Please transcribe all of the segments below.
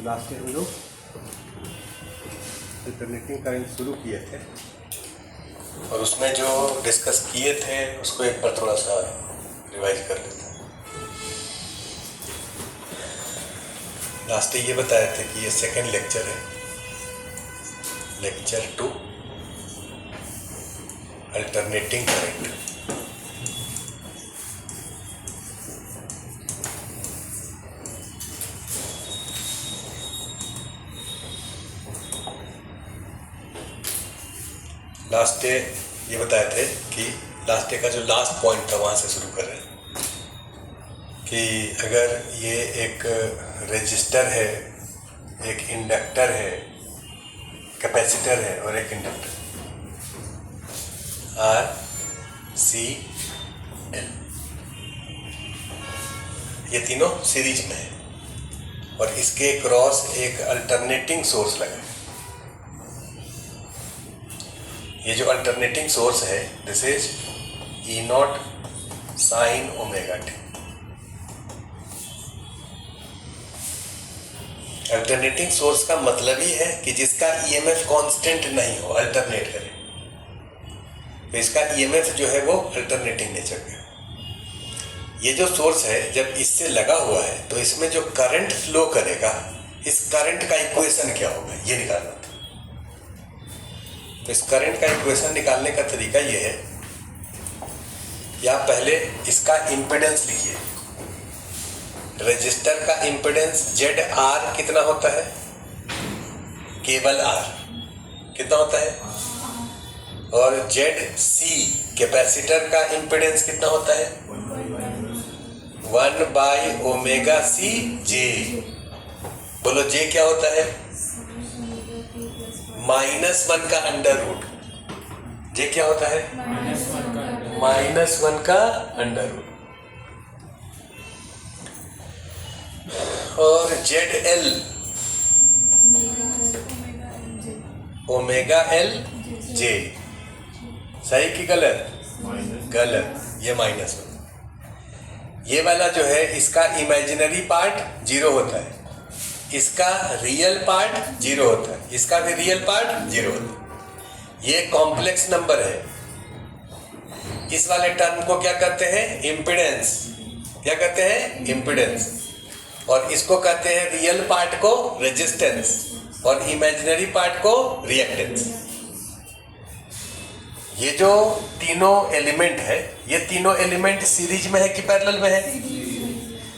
Last year हम लोग alternating current शुरू किए थे और उसमें जो डिस्कस किए थे उसको एक बार थोड़ा सा रिवाइज कर लेते हैं। लास्ट ये बताए थे कि ये सेकंड लेक्चर है, lecture 2 alternating current. Last day ये बताए थे कि लास्ट डे का जो लास्ट पॉइंट था वहाँ से शुरू कर रहे हैं कि अगर ये एक रेजिस्टर है, एक इंडक्टर है, कैपेसिटर है और एक इंडक्टर आर सी एल, ये तीनों सीरीज में है और इसके क्रॉस एक अल्टरनेटिंग सोर्स लगा है। ये जो अल्टरनेटिंग सोर्स है this is E naught sine omega T. Alternating source का मतलब ही है कि जिसका ईएमएफ कांस्टेंट नहीं हो, अल्टरनेट करे, तो इसका ईएमएफ जो है वो अल्टरनेटिंग नेचर का। ये जो सोर्स है जब इससे लगा हुआ है तो इसमें जो करंट फ्लो करेगा, इस करंट का इक्वेशन क्या होगा ये निकालना था। तो इस करंट का इक्वेशन निकालने का तरीका ये है कि आप पहले इसका इम्पिडेंस लिखिए। रेजिस्टर का इम्पिडेंस जेड आर कितना होता है, केवल आर कितना होता है, और जेड सी कैपेसिटर का इम्पिडेंस कितना होता है 1/ओमेगा/सी जे। बोलो जे क्या होता है, -1 का अंडर रूट। जे क्या होता है -1 का अंडर रूट। और Z L omega L J, सही कि गलत? गलत, ये -1। ये वाला जो है इसका इमेजिनरी पार्ट 0 होता है, इसका रियल पार्ट 0 होता है, इसका भी रियल पार्ट 0 होता है। ये कॉम्प्लेक्स नंबर है। इस वाले टर्म को क्या कहते हैं, इम्पिडेंस। क्या कहते हैं, इम्पिडेंस। और इसको कहते हैं रियल पार्ट को रेजिस्टेंस और इमेजिनरी पार्ट को रिएक्टेंस। ये जो तीनों एलिमेंट है, ये तीनों एलिमेंट सीरीज में है कि पैरेलल में है?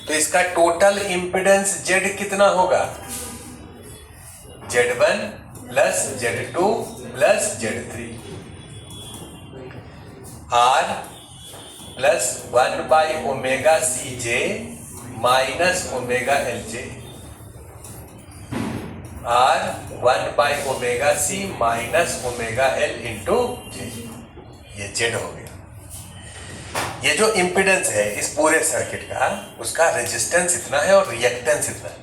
तो इसका टोटल इम्पिडेंस जेड कितना होगा, Z1 plus Z2 plus Z3 R plus 1/ओमेगा/CJ माइनस ओमेगा/LJ, R 1/ओमेगा/C माइनस ओमेगा/L इंटू J। ये Z हो गया। ये जो इम्पिडेंस है इस पूरे सर्किट का, उसका रेजिस्टेंस इतना है और रिएक्टेंस इतना है।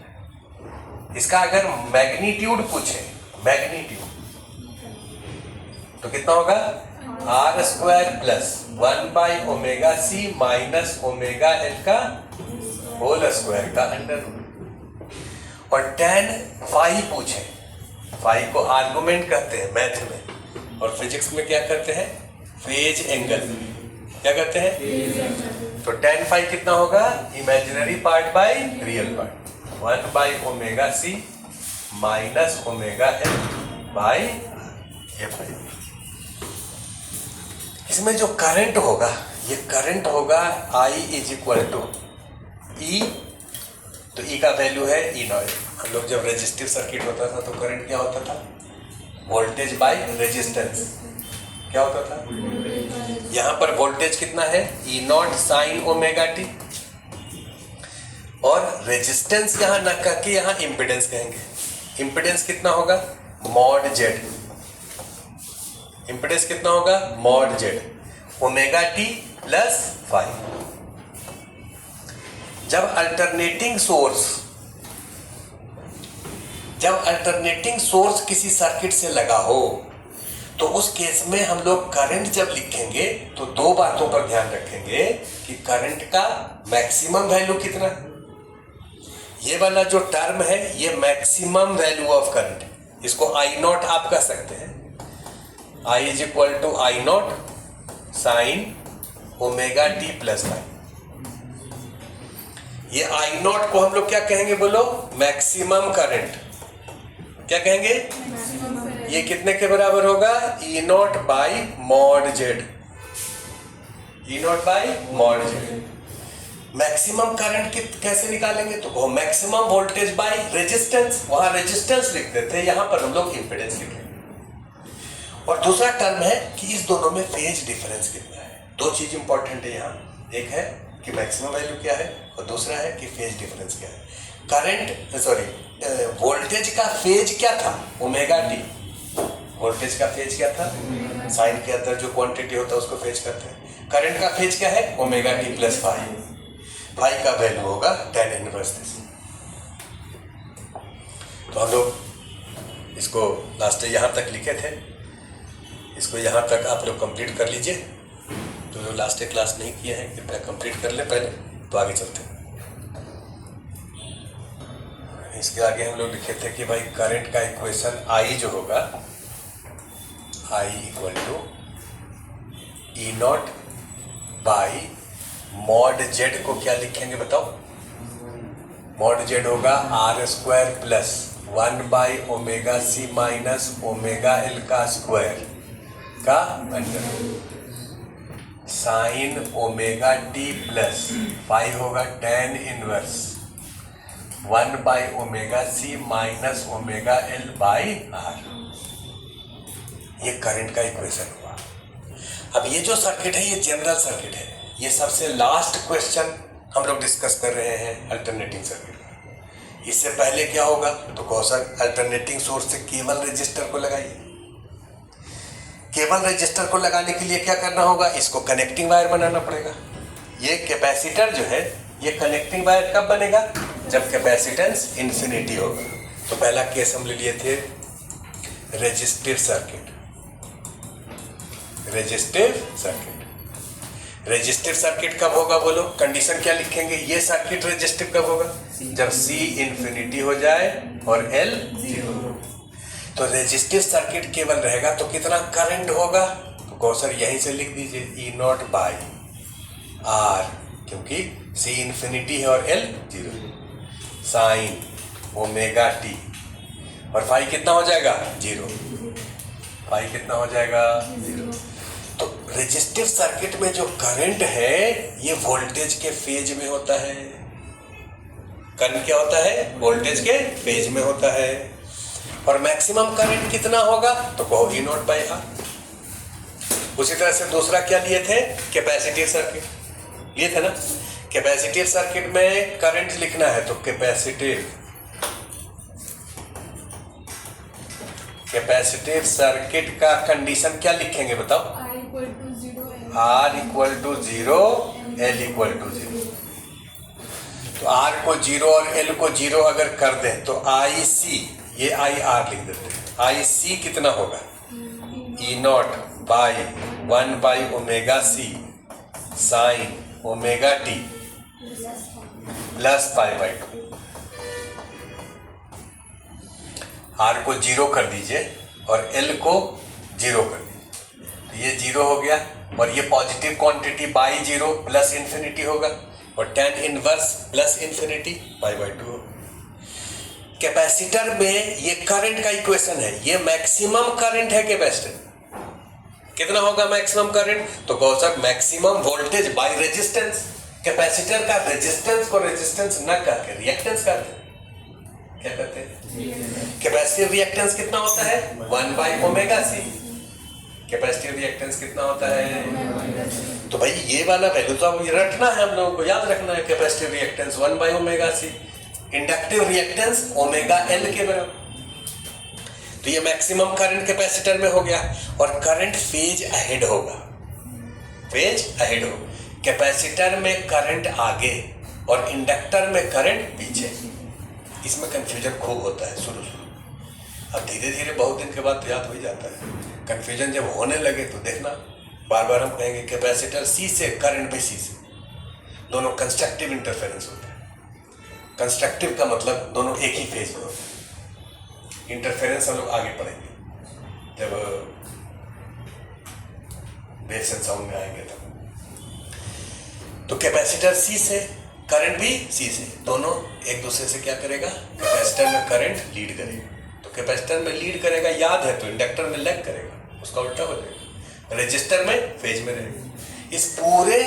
इसका अगर मैग्नीट्यूड पूछे, मैग्नीट्यूड तो कितना होगा, R² प्लस 1/ओमेगा/C माइनस ओमेगा/L का होल स्क्वायर का अंडर रूट। और tan फाई पूछे, फाई को आर्गुमेंट कहते हैं मैथ में, और फिजिक्स में क्या करते हैं, फेज एंगल। क्या करते हैं, तो tan फाई कितना होगा, imaginary part by real part, 1/ओमेगा/C माइनस ओमेगा/L बाय F। इसमें जो करंट होगा, ये करंट होगा I = E, तो E का वैल्यू है E0। हम लोग जब रेजिस्टिव सर्किट होता था तो करंट क्या होता था, वोल्टेज बाय रेजिस्टेंस। क्या होता था, यहां पर वोल्टेज कितना है, E0 साइन ओमेगा टी, और रेजिस्टेंस यहां न कह के यहां इंपिडेंस कहेंगे। इंपिडेंस कितना होगा, मॉड जेड। इंपिडेंस कितना होगा, mod Z, omega T plus 5। जब अल्टरनेटिंग सोर्स किसी सर्किट से लगा हो तो उस केस में हम लोग करंट जब लिखेंगे तो दो बातों पर ध्यान रखेंगे कि करंट का मैक्सिमम वैल्यू कितना है, ये वाला जो टर्म है ये मैक्सिमम वैल्यू ऑफ करंट है, इसको आई नॉट आप कह सकते हैं। I is equal to I naught sine omega T plus five. ये आई नॉट को हम लोग क्या कहेंगे बोलो? Maximum current. क्या कहेंगे? ये कितने के बराबर होगा? E not by mod Z. E not by mod Z. Maximum current कैसे निकालेंगे? तो वो मैक्सिमम वोल्टेज बाय रेजिस्टेंस, वहां रेजिस्टेंस लिख देते, यहां पर हम लोग इंपेडेंस लिखेंगे। और दूसरा टर्म है कि इस दोनों में फेज डिफरेंस कितना है। दो चीज इंपॉर्टेंट है यहाँ, एक है कि मैक्सिमम वैल्यू क्या है और दूसरा है कि फेज डिफरेंस क्या है। वोल्टेज का फेज क्या था? Omega T. वोल्टेज का फेज क्या था? साइन के अंदर जो क्वांटिटी होता है उसको फेज करते हैं। करंट का फेज क्या है? Omega T plus five. Five का वैल्यू होगा tan इनवर्स दिस। तो हम लोग इसको लास्ट यहाँ तक लिखे थे, इसको यहाँ तक आप लोग कंप्लीट कर लीजिए। तो जो लास्ट क्लास नहीं किए हैं कृपया कंप्लीट कर ले पहले, तो आगे चलते हैं। इसके आगे हम लोग लिखे थे कि भाई करंट का इक्वेशन I जो होगा, I equal to E not by mod Z को क्या लिखेंगे बताओ? मॉड जेड होगा R square plus 1 by omega C minus omega L का स्क्वायर का under sine omega T plus 5 होगा tan inverse 1 by omega C minus omega L by R. ये current का इक्वेशन हुआ। अब ये जो सर्किट है ये जनरल सर्किट है। ये सबसे लास्ट क्वेश्चन हम लोग डिस्कस कर रहे हैं अल्टरनेटिंग सर्किट। इससे पहले क्या होगा? तो कौशल अल्टरनेटिंग सोर्स से केवल रजिस्टर को लगाइए। केवल रजिस्टर को लगाने के लिए क्या करना होगा? इसको कनेक्टिंग वायर बनाना पड़ेगा। ये कैपेसिटर जो है ये कनेक्टिंग वायर कब बनेगा? जब कैपेसिटेंस इन्फिनिटी होगा। तो पहला केस हम ले लिए थे resistive circuit. Resistive circuit. Resistive circuit कब होगा बोलो? कंडीशन क्या लिखेंगे? ये सर्किट रेजिस्टिव कब होगा? जब C इन्फिनिटी हो जाए और L 0। तो रेजिस्टिव सर्किट केवल रहेगा तो कितना करंट होगा? तो कौशल यहीं से लिख दीजिए ई नॉट बाई आर, क्योंकि C इन्फिनिटी है और L 0। साइन ओमेगा टी और फाई कितना हो जाएगा? 0। फाई कितना हो जाएगा? 0। तो रेजिस्टिव सर्किट में जो करंट है ये वोल्टेज के फेज में होता है। करंट क्या होता है? वोल्टेज के फेज में होता है। और मैक्सिमम करंट कितना होगा? तो कहो ई नॉट बाई आर। उसी तरह से दूसरा क्या लिए थे? कैपेसिटिव सर्किट लिए थे ना। कैपेसिटिव सर्किट में करंट लिखना है तो कैपेसिटिव सर्किट का कंडीशन क्या लिखेंगे बताओ? R equal to 0, L equal to 0। तो R को 0 और L को 0 अगर कर दें तो IC, ये IR लिख देते हैं। IC कितना होगा? E not by 1 by omega C sine omega T plus pi by 2। R को 0 कर दीजिए और L को 0 कर दीजिए। तो ये 0 हो गया और ये positive quantity by 0 plus infinity होगा और tan inverse plus infinity pi by 2 होगा। कैपेसिटर में ये करंट का इक्वेशन है, ये मैक्सिमम करंट है। कैपेसिटर कितना होगा मैक्सिमम करंट? तो Kaushal maximum voltage by resistance. Capacitor का रेजिस्टेंस को रेजिस्टेंस न करके रिएक्टेंस करते हैं। क्या करते हैं? कैपेसिटिव रिएक्टेंस कितना होता है? 1 by omega C. Capacitive reactance कितना होता है? तो भाई ये वाला वैल्यू तो अब रखना है, हम लोगों को याद रखना है। Capacitive reactance 1 by omega C, inductive reactance omega L के बराबर। तो ये मैक्सिमम करंट कैपेसिटर में हो गया और करंट फेज अहेड होगा। फेज अहेड होगा। कैपेसिटर में करंट आगे और इंडक्टर में करंट पीछे। इसमें कंफ्यूजन खूब होता है शुरू। अब धीरे धीरे बहुत दिन के बाद तो याद हो ही जाता है। कंफ्यूजन जब होने लगे तो देखना, बार बार हम कहेंगे कैपेसिटर सी से, करंट भी सी से, दोनों कंस्ट्रक्टिव इंटरफेरेंस होता है। कंस्ट्रक्टिव का मतलब दोनों एक ही फेज में होते हैं। इंटरफेरेंस हम लोग आगे पढ़ेंगे जब वेव्स एंड साउंड में आएंगे तब। तो कैपेसिटर सी से, करंट भी सी से, दोनों एक दूसरे से क्या करेगा, कैपेसिटर में करंट लीड करेगा। तो कैपेसिटर में लीड करेगा याद है, तो इंडक्टर में लैग करेगा, उसका उल्टा हो जाएगा। रजिस्टर में फेज में रहेगा। इस पूरे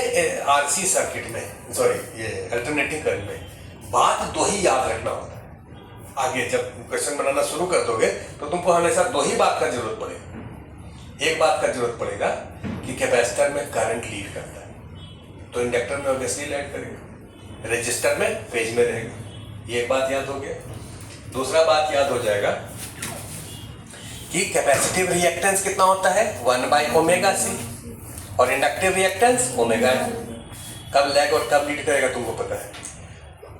आरसी सर्किट में, सॉरी ये अल्टरनेटिंग करंट में बात दो ही याद रखना होता है। आगे जब क्वेश्चन बनाना शुरू कर दोगे तो तुमको हमेशा दो ही बात का जरूरत पड़ेगा। एक बात का जरूरत पड़ेगा कि कैपेसिटर में करंट लीड करता है, तो इंडक्टर में ऑब्वियसली लैग करेगा, रजिस्टर में फेज में रहेगा। ये एक बात याद हो गया। दूसरा बात याद हो जाएगा कि कैपेसिटिव रिएक्टेंस कितना होता है, 1/ω/c, और इंडक्टिव रिएक्टेंस ओमेगा है। कब लैग और कब लीड करेगा तुमको पता है।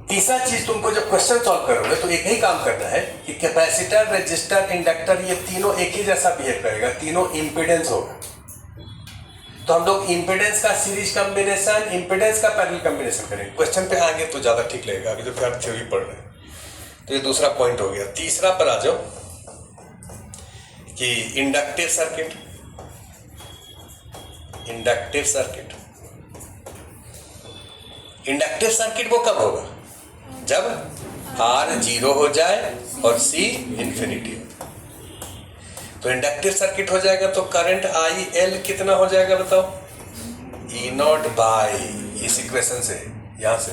तीसरा चीज तुमको जब क्वेश्चन सॉल्व करोगे तो एक ही काम करना है कि कैपेसिटर, रजिस्टर, इंडक्टर ये तीनों एक ही जैसा बिहेव करेगा, तीनों इंपीडेंस होगा। तो हम लोग इंपीडेंस का सीरीज कॉम्बिनेशन, इंपीडेंस का पैरेलल कॉम्बिनेशन करेंगे। क्वेश्चन पे आएंगे तो ज्यादा ठीक लगेगा, अभी तो फिर थ्योरी पढ़ रहे हैं। तो ये दूसरा पॉइंट हो गया। तीसरा पर आ जाओ कि inductive circuit. Inductive circuit, inductive circuit वो कब होगा, जब R 0 हो जाए और C इंफिनिटी हो। तो इंडक्टिव सर्किट हो जाएगा तो करंट IL कितना हो जाएगा बताओ, E0 बाई, इस इक्वेशन से, यहां से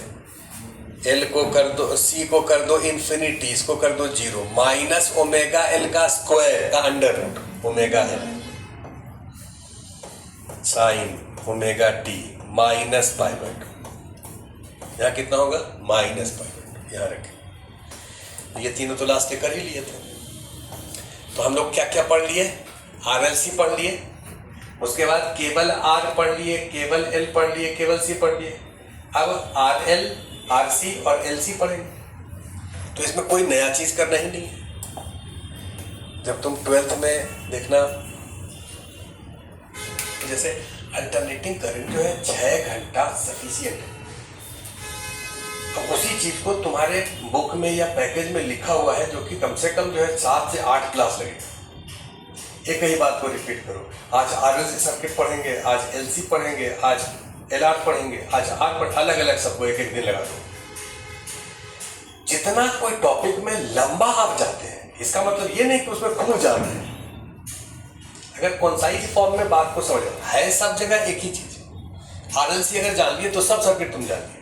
L को कर दो, C को कर दो इंफिनिटी, इसको कर दो 0, माइनस ओमेगा L का स्क्वायर का under root omega L sine omega T minus π/2। यहाँ कितना होगा, -π/2। यहाँ रखें। ये तीनों तो लास्ट कर ही लिए थे। तो हम लोग क्या क्या पढ़ लिए, RLC पढ़ लिए, उसके बाद केवल R पढ़ लिए, केवल L पढ़ लिए, केवल C पढ़ लिए। अब RL, RC और LC पढ़ेंगे। तो इसमें कोई नया चीज करना ही नहीं है। जब तुम 12th में देखना, जैसे अल्टरनेटिंग करंट जो है 6 घंटा सफिशिएंट है। अब उसी चीज को तुम्हारे बुक में या पैकेज में लिखा हुआ है जो कि कम से कम जो है 7 से 8 क्लास लगेगा। एक ही बात को रिपीट करो। आज RLC सर्किट पढ़ेंगे, आज LC पढ़ेंगे, आज LR पढ़ेंगे, आज R पढ़, अलग अलग सबको एक एक दिन लगा दो। जितना कोई टॉपिक में लंबा आप जाते हैं, इसका मतलब ये नहीं कि उसमें खूब जाना है। अगर कॉन्साइज फॉर्म में बात को समझ है, सब जगह एक ही चीज। RLC अगर जान लिए तो सब सर्किट तुम जान लिए।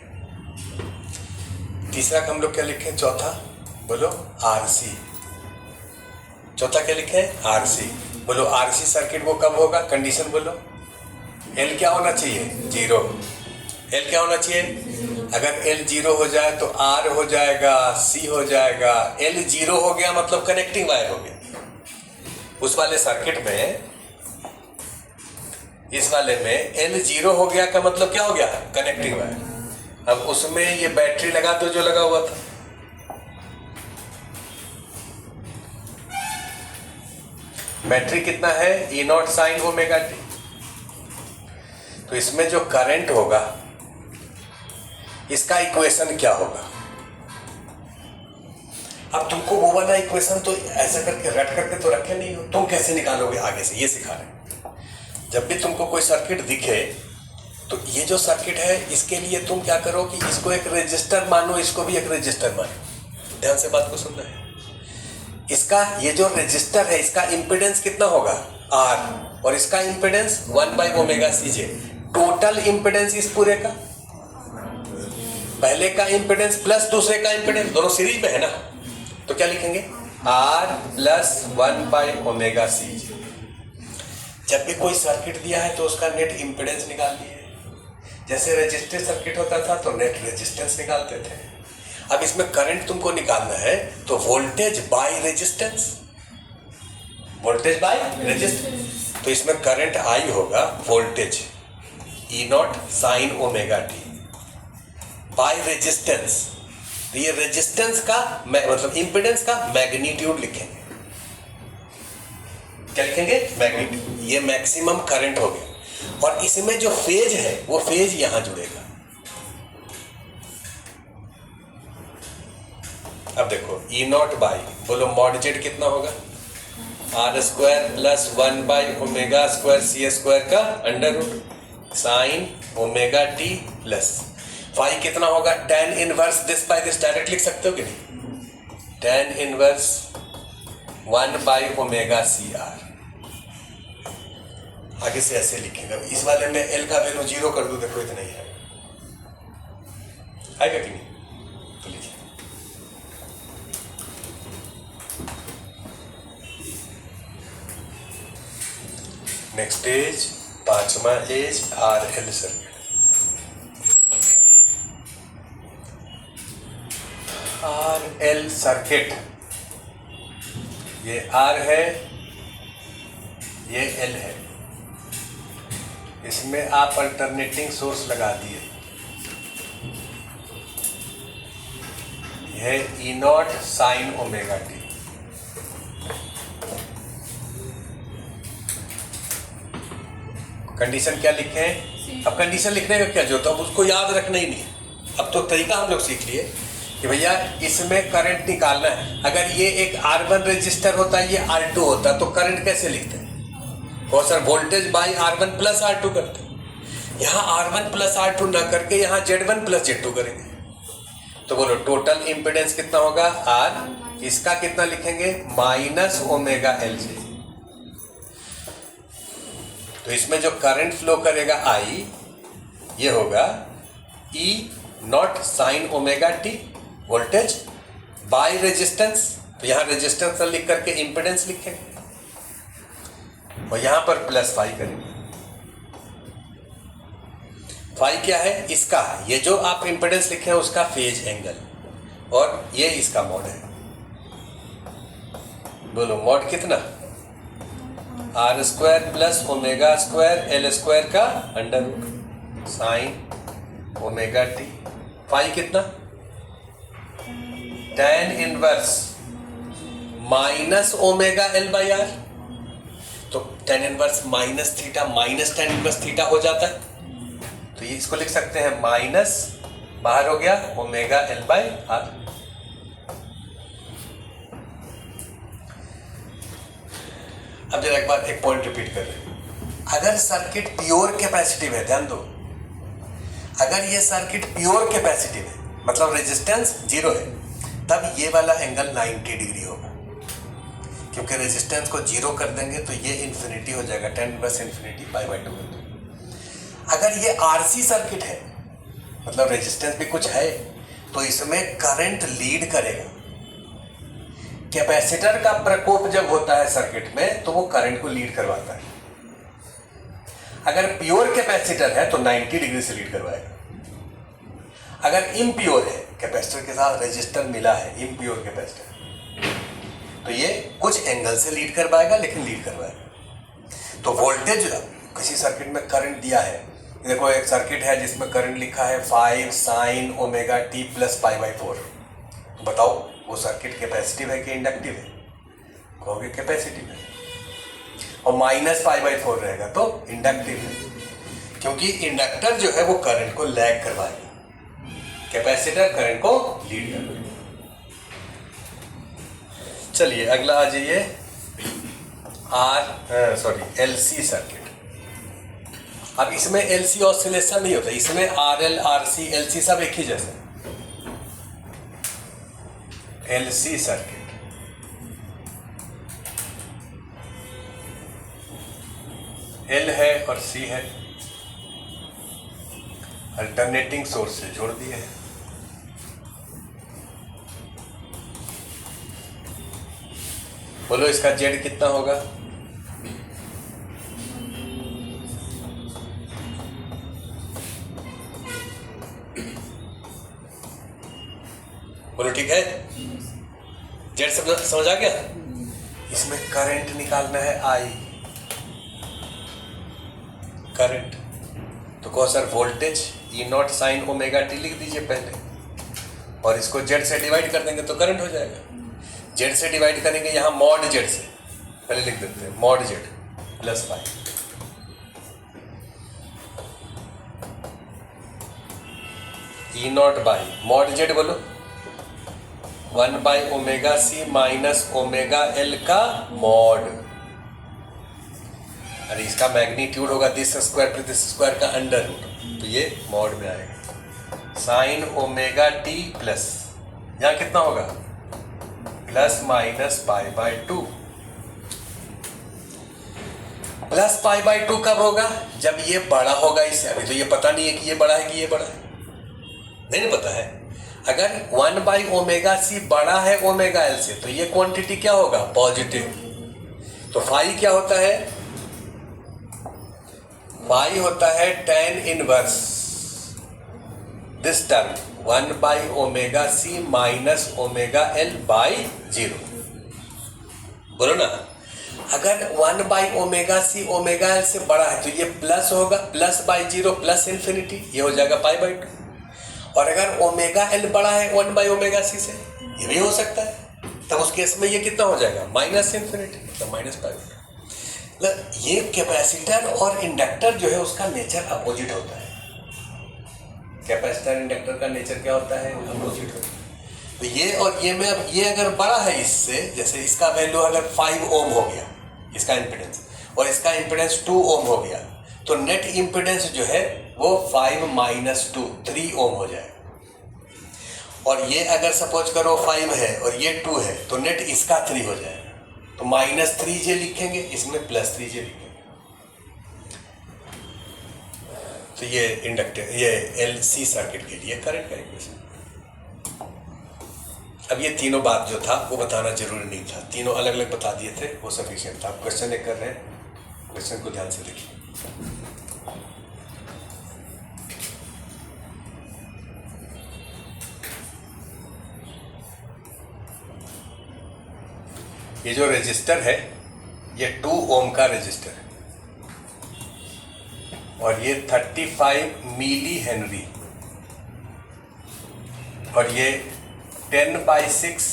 तीसरा का हम लोग क्या लिखे, चौथा बोलो RC। चौथा क्या लिखे, RC। बोलो RC सर्किट वो कब होगा, कंडीशन बोलो। L क्या होना चाहिए, 0। L क्या होना चाहिए, अगर L 0 हो जाए तो R हो जाएगा, C हो जाएगा। L 0 हो गया मतलब कनेक्टिंग वायर हो गया। उस वाले सर्किट में, इस वाले में L 0 हो गया का मतलब क्या हो गया, कनेक्टिंग वायर। अब उसमें ये बैटरी लगा दो जो लगा हुआ था। बैटरी कितना है, E0 साइन ओमेगा टी। तो इसमें जो करंट होगा इसका इक्वेशन क्या होगा। अब तुमको वो वाला इक्वेशन तो ऐसा करके रट करके तो रखे नहीं हो, तुम कैसे निकालोगे आगे से, ये सिखा रहे। जब भी तुमको कोई सर्किट दिखे तो ये जो सर्किट है इसके लिए तुम क्या करो कि इसको एक रेजिस्टर मानो, इसको भी एक रेजिस्टर मानो। ध्यान से बात को सुनना है। इसका ये जो रेजिस्टर है इसका इंपीडेंस कितना होगा, R, और इसका इंपीडेंस 1/ω/CJ। टोटल इंपीडेंस इस पूरे का, पहले का इंपीडेंस प्लस दूसरे का इंपीडेंस, दोनों सीरीज में है ना। तो क्या लिखेंगे, R + 1/ω/CJ। जब भी कोई सर्किट दिया है तो उसका नेट इंपीडेंस निकाल लिए। जैसे रेजिस्टिव सर्किट होता था तो नेट रेजिस्टेंस निकालते थे। अब इसमें करंट तुमको निकालना है तो voltage by resistance, voltage by resistance. तो इसमें करंट I होगा voltage E0 sign omega T by resistance. तो ये रेजिस्टेंस का मतलब इंपीडेंस का मैग्नीट्यूड लिखेंगे। क्या लिखेंगे, मैग्नीट्यूड। ये मैक्सिमम करंट हो गया। और इसमें जो फेज है वो फेज यहां जुड़ेगा। अब देखो ई नॉट बाई, बोलो मॉड जेड कितना होगा, R square plus 1 by omega square C square का under root sine omega T plus phi कितना होगा, tan inverse this by this, direct लिख सकते हो कि नहीं, tan inverse 1 by omega C R. आगे से ऐसे लिखेंगे, इस वाले में एल का वैल्यू 0 कर दो, देखो इतना ही आएगा कि नहीं, तो लिखिए नेक्स्ट एज, पांचवा एज R L circuit. R L circuit, ये आर है, ये एल है, इसमें आप अल्टरनेटिंग सोर्स लगा दिए, यह E naught sine omega T. Condition क्या लिखे हैं, अब कंडीशन लिखने का क्या जरूरत है, अब उसको याद रखना ही नहीं है। अब तो तरीका हम लोग सीख लिए कि भैया इसमें करंट निकालना है, अगर ये एक R1 रजिस्टर होता, ये R2 होता, तो करंट कैसे लिखते हैं, कौन sir voltage by R1 plus R2 करते हैं। यहाँ R1 प्लस R2 ना करके यहाँ Z1 प्लस Z2 करेंगे, तो बोलो टोटल इम्पिडेंस कितना होगा R, इसका कितना लिखेंगे माइनस ओमेगा एल से, तो इसमें जो करंट फ्लो करेगा I, ये होगा E not sine omega T voltage by resistance, तो यहाँ रेजिस्टेंस लिख करके इम्पिडेंस लिखेंगे और यहाँ पर प्लस फाई करेंगे। फाई क्या है, इसका, ये जो आप इम्पिडेंस लिखे हैं उसका फेज एंगल, और ये इसका मॉड है। बोलो मॉड कितना, R square plus omega square L square का under root sine omega T. Phi कितना, tan inverse minus omega L by R, तो tan inverse minus theta minus tan inverse theta हो जाता है, तो ये इसको लिख सकते हैं माइनस, बाहर हो गया ओमेगा एल बाई आर। अब जरा एक बार एक पॉइंट रिपीट कर रहे हैं, अगर सर्किट प्योर कैपेसिटिव है, ध्यान दो, अगर ये सर्किट प्योर कैपेसिटिव है मतलब रेजिस्टेंस 0 है, तब ये वाला एंगल 90 डिग्री होगा, क्योंकि रेजिस्टेंस को 0 कर देंगे तो ये इन्फिनिटी हो जाएगा, tan inverse infinity pi by 2। अगर ये आरसी सर्किट है मतलब रेजिस्टेंस भी कुछ है, तो इसमें करंट लीड करेगा। कैपेसिटर का प्रकोप जब होता है सर्किट में तो वो करंट को लीड करवाता है। अगर प्योर कैपेसिटर है तो 90 डिग्री से लीड करवाएगा। अगर इम्प्योर है, कैपेसिटर के साथ रेजिस्टर मिला है, इम्प्योर कैपेसिटर, तो ये कुछ एंगल से लीड करवाएगा, लेकिन लीड करवाएगा। तो वोल्टेज किसी सर्किट में करंट दिया है, देखो एक सर्किट है जिसमें करंट लिखा है 5 sign omega T plus pi by 4, तो बताओ वो सर्किट कैपेसिटिव है कि इंडक्टिव है, कहोगे कैपेसिटिव है, और माइनस पाई बाई 4 रहेगा तो इंडक्टिव है, क्योंकि इंडक्टर जो है वो करंट को लैग करवाएगा, कैपेसिटर करंट को लीड करेगा। चलिए अगला आ जाइए, एलसी सर्किट। अब इसमें एलसी ऑसिलेशन नहीं होता, इसमें आरएल आरसी एलसी सब एक ही जैसा। एलसी सर्किट, एल है और सी है, अल्टरनेटिंग सोर्स से जोड़ दिए हैं। बोलो इसका जेड कितना होगा, बोलो ठीक है, जेड समझ आ गया। इसमें करंट निकालना है आई, करंट, तो कौन सर वोल्टेज ई नॉट साइन ओमेगा टी लिख दीजिए पहले, और इसको जेड से डिवाइड कर देंगे तो करंट हो जाएगा। जेड से डिवाइड करेंगे यहाँ मॉड जेड से, पहले लिख देते हैं mod Z plus pi, E not by mod Z, बोलो 1/ωc माइनस ओमेगा एल का मॉड, अरे इसका मैग्नीट्यूड होगा दिस स्क्वायर का अंडर रूट, तो ये मॉड में आएगा साइन ओमेगा टी प्लस, यहाँ कितना होगा प्लस माइनस π/2। प्लस π/2 कब होगा, जब ये बड़ा होगा इससे। अभी तो ये पता नहीं है कि ये बड़ा है कि ये बड़ा है, नहीं पता है। अगर 1/ωc बड़ा है ओमेगा एल से, तो ये क्वांटिटी क्या होगा पॉजिटिव। तो फाई क्या होता है, फाई होता है tan inverse this term 1/ωc minus omega L by 0। बोलो ना, अगर 1/ωc ओमेगा एल से बड़ा है तो ये प्लस होगा, प्लस बाई 0 प्लस इन्फिनिटी, ये हो जाएगा π/2। और अगर ओमेगा एल बड़ा है 1/ωc से, ये भी हो सकता है, तब उस केस में ये कितना हो जाएगा माइनस इन्फिनिटी, मतलब माइनस π/2। ये कैपेसिटर और इंडक्टर जो है उसका नेचर अपोजिट होता है। कैपेसिटर इंडक्टर का नेचर क्या होता है, अपोजिट होता है। तो ये और ये में, अब ये अगर बड़ा है इससे, जैसे इसका वैल्यू अगर 5 ओम हो गया इसका इम्पिडेंस, और इसका इम्पिडेंस 2 ओम हो गया, तो नेट इम्पिडेंस जो है वो 5 - 2 3 ओम हो जाएगा। और ये अगर सपोज करो 5 है और ये 2 है, तो नेट इसका 3 हो जाएगा, तो -3j लिखेंगे, इसमें +3j लिखेंगे। तो ये इंडक्टर, ये LC सर्किट के लिए करंट का इक्वेशन। अब ये तीनों बात जो था वो बताना जरूरी नहीं था, तीनों अलग अलग बता दिए थे, वो सफिशिएंट था। आप क्वेश्चन एक कर रहे हैं, क्वेश्चन को ध्यान से देखिए। ये जो रजिस्टर है ये 2 ओम का रजिस्टर है, और ये 35 मिली हेनरी, और ये 10/6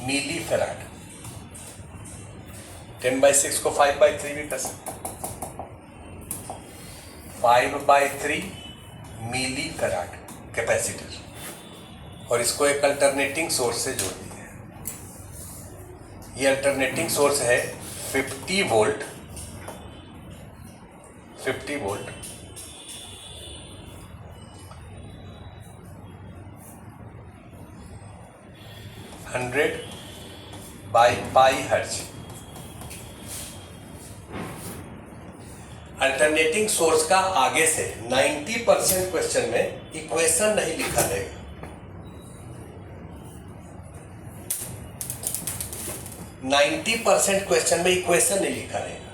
मिली फैराड। 10/6 को 5/3 भी कर सकते, 5/3 मिली फैराड कैपेसिटर, और इसको एक अल्टरनेटिंग सोर्स से जोड़ दिया। ये अल्टरनेटिंग सोर्स है 50 वोल्ट 100/π हर्ट्ज। अल्टरनेटिंग सोर्स का आगे से 90% क्वेश्चन में इक्वेशन नहीं लिखा रहेगा। 90% क्वेश्चन में इक्वेशन नहीं लिखा रहेगा।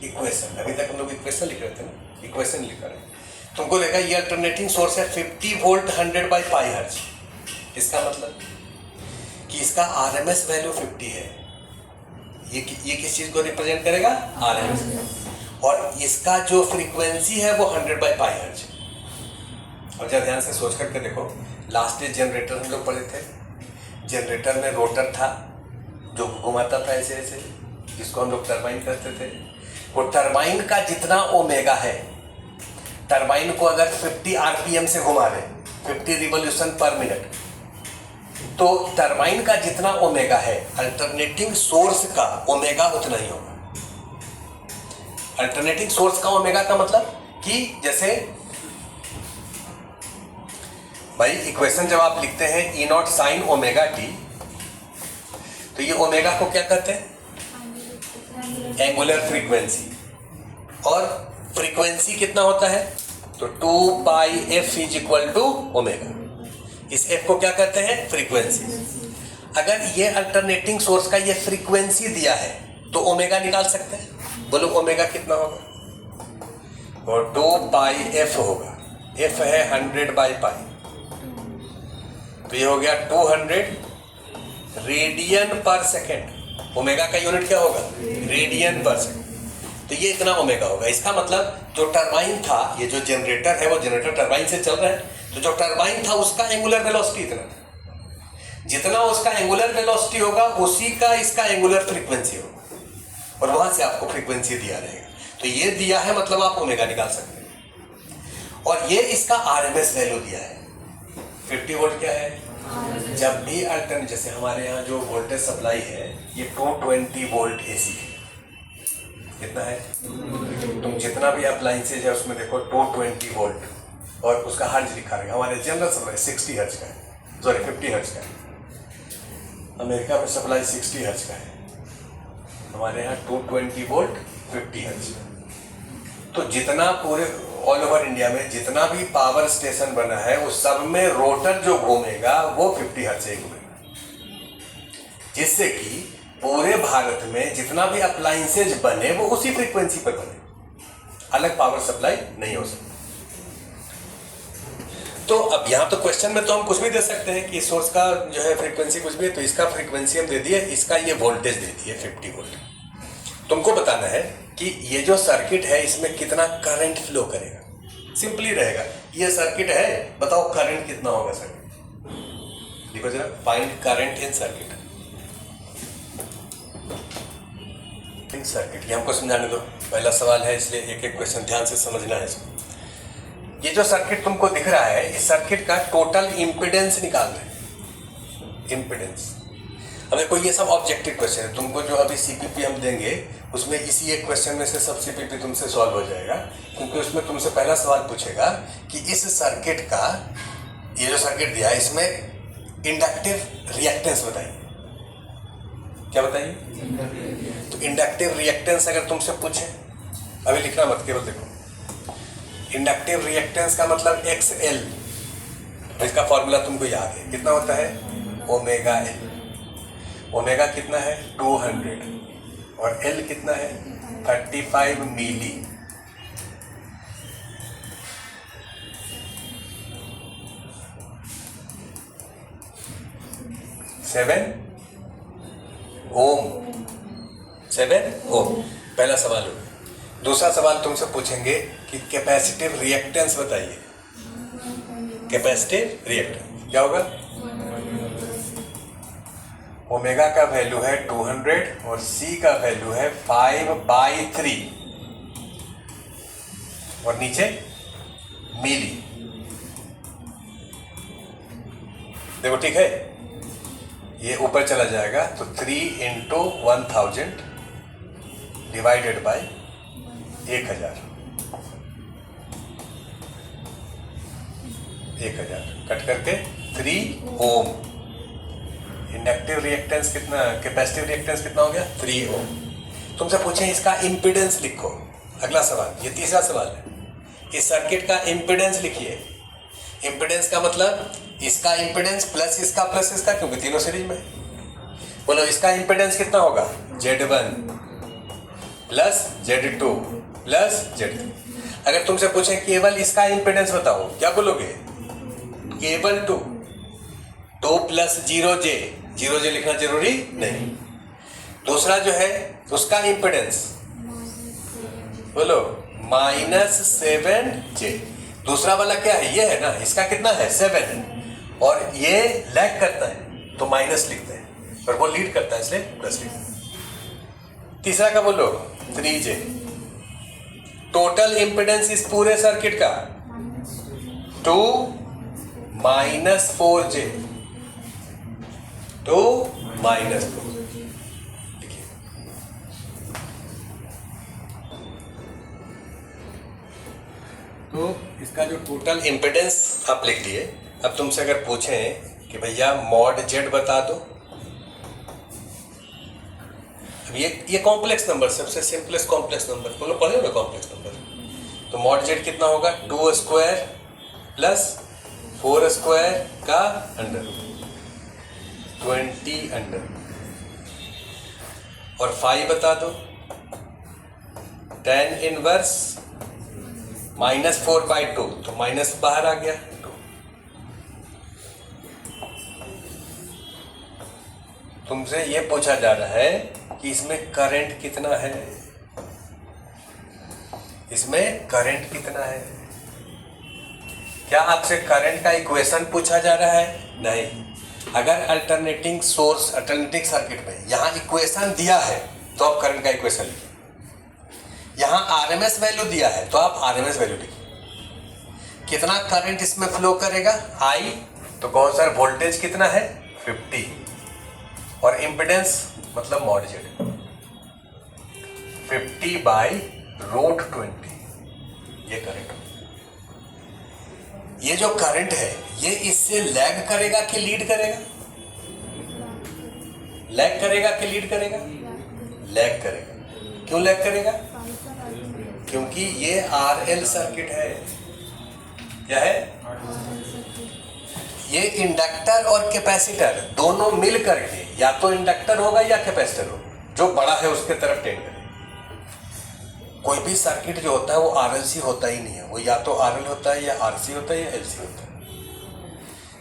इक्वेशन, अभी तक हम लोग इक्वेशन लिख रहे थे ना, इक्वेशन लिखा रहे। तुमको लेगा ये अल्टरनेटिंग सोर्स है 50 वोल्ट 100/π हर्ट्ज। इसका मतलब कि इसका RMS वैल्यू 50 है। ये किस चीज को रिप्रेजेंट करेगा, RMS, और इसका जो फ्रीक्वेंसी है वो 100/π हर्ट्ज। और जरा ध्यान से सोच करके देखो, लास्ट डे जनरेटर हम लोग पढ़े थे। जनरेटर में रोटर था जो घुमाता था ऐसे ऐसे, जिसको हम लोग टरबाइन कहते थे। वो टरबाइन का जितना ओमेगा है, टरबाइन को अगर 50 RPM से घुमा रहे, 50 रिवॉल्यूशन पर मिनट, तो टरबाइन का जितना ओमेगा है, अल्टरनेटिंग सोर्स का ओमेगा उतना ही होगा। अल्टरनेटिंग सोर्स का ओमेगा का मतलब कि जैसे भाई इक्वेशन जब आप लिखते हैं E0 sin ओमेगा t, तो ये ओमेगा को क्या कहते हैं, एंगुलर फ्रीक्वेंसी। और फ्रीक्वेंसी कितना होता है, तो 2πf = ओमेगा। इस f को क्या कहते हैं, फ्रीक्वेंसी। अगर ये अल्टरनेटिंग सोर्स का ये फ्रीक्वेंसी दिया है तो ओमेगा निकाल सकते हैं। बोलो ओमेगा कितना होगा, और 2πf होगा। f है 100/π, तो ये हो गया 200 रेडियन पर सेकेंड। ओमेगा का यूनिट क्या होगा, रेडियन पर सेकेंड। तो ये इतना ओमेगा होगा। इसका मतलब जो टरबाइन था, ये जो जनरेटर है वो जनरेटर टरबाइन से चल रहा है, तो जो टरबाइन था उसका एंगुलर वेलोसिटी इतना था। जितना उसका एंगुलर वेलोसिटी होगा उसी का इसका एंगुलर फ्रीक्वेंसी होगा, और वहां से आपको फ्रीक्वेंसी दिया रहेगा। तो ये दिया है मतलब आप ओमेगा निकाल सकते हैं। और ये इसका RMS वैल्यू दिया है। 50 वोल्ट क्या है, जब भी अल्टरनेट, जैसे हमारे यहाँ जो वोल्टेज सप्लाई है ये 220 वोल्ट एसी है। कितना है? तुम जितना भी अप्लाइंसेज है उसमें देखो 220 वोल्ट और उसका हर्ज लिखा रहेगा। हमारे जनरल सप्लाई 60 हर्ज का है, सॉरी 50 हर्ज का है। अमेरिका में सप्लाई 60 हर्ज का है, हमारे यहाँ 220 वोल्ट 50 हर्ज। तो जितना पूरे ऑल ओवर इंडिया में जितना भी पावर स्टेशन बना है उस सब में रोटर जो घूमेगा वो 50 हर्ट्ज से घूमेगा, जिससे कि पूरे भारत में जितना भी अप्लाइंसेज बने वो उसी फ्रीक्वेंसी पर बने, अलग पावर सप्लाई नहीं हो सकती। तो अब यहाँ तो क्वेश्चन में तो हम कुछ भी दे सकते हैं कि सोर्स का जो है फ्रीक्वेंसी कुछ भी है, तो इसका फ्रीक्वेंसी हम दे दिए, इसका ये वोल्टेज दे दिए 50 वोल्ट। तुमको बताना है कि ये जो सर्किट है इसमें कितना करंट फ्लो करेगा। सिंपली रहेगा, ये सर्किट है, बताओ करंट कितना होगा सर्किट। देखो जरा, find current in circuit. In circuit ये हमको समझाने दो, पहला सवाल है इसलिए एक एक क्वेश्चन ध्यान से समझना है इसको। ये जो सर्किट तुमको दिख रहा है इस सर्किट का टोटल इम्पिडेंस निकाल रहे हैं, इम्पिडेंस। अब देखो ये सब ऑब्जेक्टिव क्वेश्चन है, तुमको जो अभी सीपीपी हम देंगे उसमें इसी एक क्वेश्चन में से सब सीपीपी तुमसे सॉल्व हो जाएगा, क्योंकि उसमें तुमसे पहला सवाल पूछेगा कि इस सर्किट का, ये जो सर्किट दिया है इसमें इंडक्टिव रिएक्टेंस बताइए। क्या बताइए? तो इंडक्टिव रिएक्टेंस अगर तुमसे पूछे, अभी लिखना मत, केवल देखो। इंडक्टिव रिएक्टेंस का मतलब XL, इसका फॉर्मूला तुमको याद है, कितना होता है? Omega L। ओमेगा कितना है? 200 और L कितना है? 35 मिली। Seven ohm. पहला सवाल हो। दूसरा सवाल तुमसे पूछेंगे कि कैपेसिटिव रिएक्टेंस बताइए। कैपेसिटिव रिएक्टेंस क्या होगा? ओमेगा का वैल्यू है 200 और C का वैल्यू है 5/3 और नीचे मिली। देखो ठीक है, ये ऊपर चला जाएगा तो 3 × 1000 डिवाइडेड बाय 1000 कट करके 3 ओम। इंडक्टिव रिएक्टेंस कितना, कैपेसिटिव रिएक्टेंस कितना हो गया? 3 ओम। तुमसे पूछे इसका इम्पिडेंस लिखो। अगला सवाल, ये तीसरा सवाल है, इस सर्किट का इम्पिडेंस लिखिए। इम्पिडेंस का मतलब इसका इम्पिडेंस प्लस इसका प्लस इसका, क्योंकि तीनों सीरीज में। बोलो इसका इम्पिडेंस कितना होगा? Z1 plus Z2 plus Z3। अगर तुमसे पूछे केवल इसका इम्पिडेंस बताओ, क्या बोलोगे? केवल 2 प्लस 0J। 0J लिखना जरूरी नहीं। दूसरा जो है उसका इम्पिडेंस बोलो -7J। दूसरा वाला क्या है? ये है ना, इसका कितना है? 7 और ये लैग करता है तो माइनस लिखते हैं, और वो लीड करता है इसलिए प्लस लिखते हैं। तीसरा का बोलो 3J। टोटल इम्पिडेंस इस पूरे सर्किट का 2 -4J। 2 -4। देखिए तो इसका जो टोटल इम्पिडेंस आप लिख दिए। अब तुमसे अगर पूछें कि भैया मॉड Z बता दो, अब ये कॉम्प्लेक्स नंबर, सबसे सिंपलेस्ट कॉम्प्लेक्स नंबर, बोलो पढ़े ना कॉम्प्लेक्स नंबर। तो मॉड Z कितना होगा? 2² प्लस 4² का अंडर 20 अंडर, और 5 बता दो। 10 इनवर्स -4/2, तो माइनस बाहर आ गया 2। तुमसे ये पूछा जा रहा है कि इसमें करंट कितना है, इसमें करंट कितना है। क्या आपसे करंट का इक्वेशन पूछा जा रहा है? नहीं। अगर अल्टरनेटिंग सोर्स, अल्टरनेटिंग सर्किट में यहाँ इक्वेशन दिया है तो आप करंट का इक्वेशन लिखिए। यहाँ RMS वैल्यू दिया है तो आप RMS वैल्यू लिखिए। कितना करंट इसमें फ्लो करेगा? I तो कौन सा वोल्टेज कितना है 50 और इम्पिडेंस मतलब मॉड जेड 50/√20 ये करंट। ये जो करंट है ये इससे लैग करेगा कि लीड करेगा? लैग करेगा कि लीड करेगा? लैग करेगा। क्यों लैग करेगा? क्योंकि ये आरएल सर्किट है। क्या है? ये इंडक्टर और कैपेसिटर दोनों मिल करके या तो इंडक्टर होगा या कैपेसिटर होगा, जो बड़ा है उसके तरफ टेंड करेगा। कोई भी सर्किट जो होता है वो आरएलसी होता ही नहीं है, वो या तो आरएल होता है या आरसी होता है या एलसी होता है।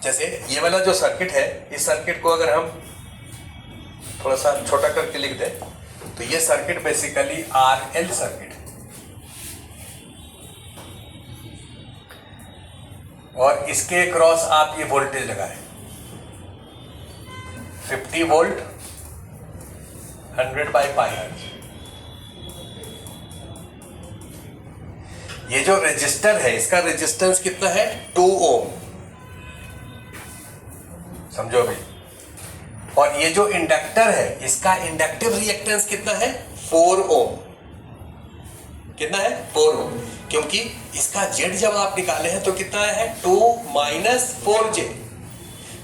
जैसे ये वाला जो सर्किट है, इस सर्किट को अगर हम थोड़ा सा छोटा करके लिख दें तो ये सर्किट बेसिकली आरएल सर्किट है। और इसके क्रॉस आप ये वोल्टेज लगाएं 50 वोल्ट 100/π हर्ट्ज। ये जो रेजिस्टर है इसका रेजिस्टेंस कितना है 2 ओम, समझो भाई। और ये जो इंडक्टर है इसका इंडक्टिव रिएक्टेंस कितना है 4 ओम। कितना है 4 ओम, क्योंकि इसका जेड जब आप निकाले हैं तो कितना है 2 - 4j,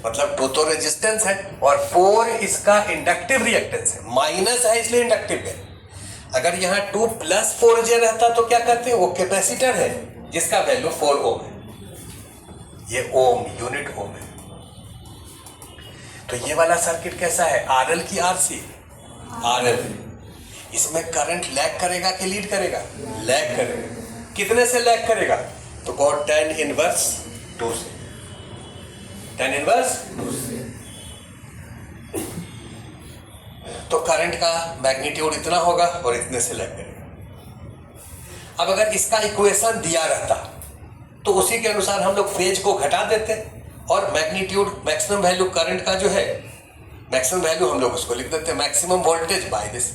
मतलब 2 तो रेजिस्टेंस है और 4 इसका इंडक्टिव रिएक्टेंस है, माइनस है इसलिए इंडक्टिव है। अगर यहाँ 2 + 4j रहता तो क्या कहते हैं, वो कैपेसिटर है जिसका वैल्यू 4 ओम है। ये ओम यूनिट ओम है। तो ये वाला सर्किट कैसा है, आरएल की आरसी? आरएल। इसमें करंट लैग करेगा कि लीड करेगा? लैग करेगा। कितने से लैग करेगा? तो गॉट tan इनवर्स 2 से। tan इनवर्स 2 से। तो करंट का मैग्नीट्यूड इतना होगा और इतने से लैग करेगा। अब अगर इसका इक्वेशन दिया रहता तो उसी के अनुसार हम लोग फेज को घटा देते और मैग्नीट्यूड मैक्सिमम वैल्यू करंट का जो है मैक्सिमम वैल्यू हम लोग उसको लिख देते हैं मैक्सिमम वोल्टेज बाय दिस।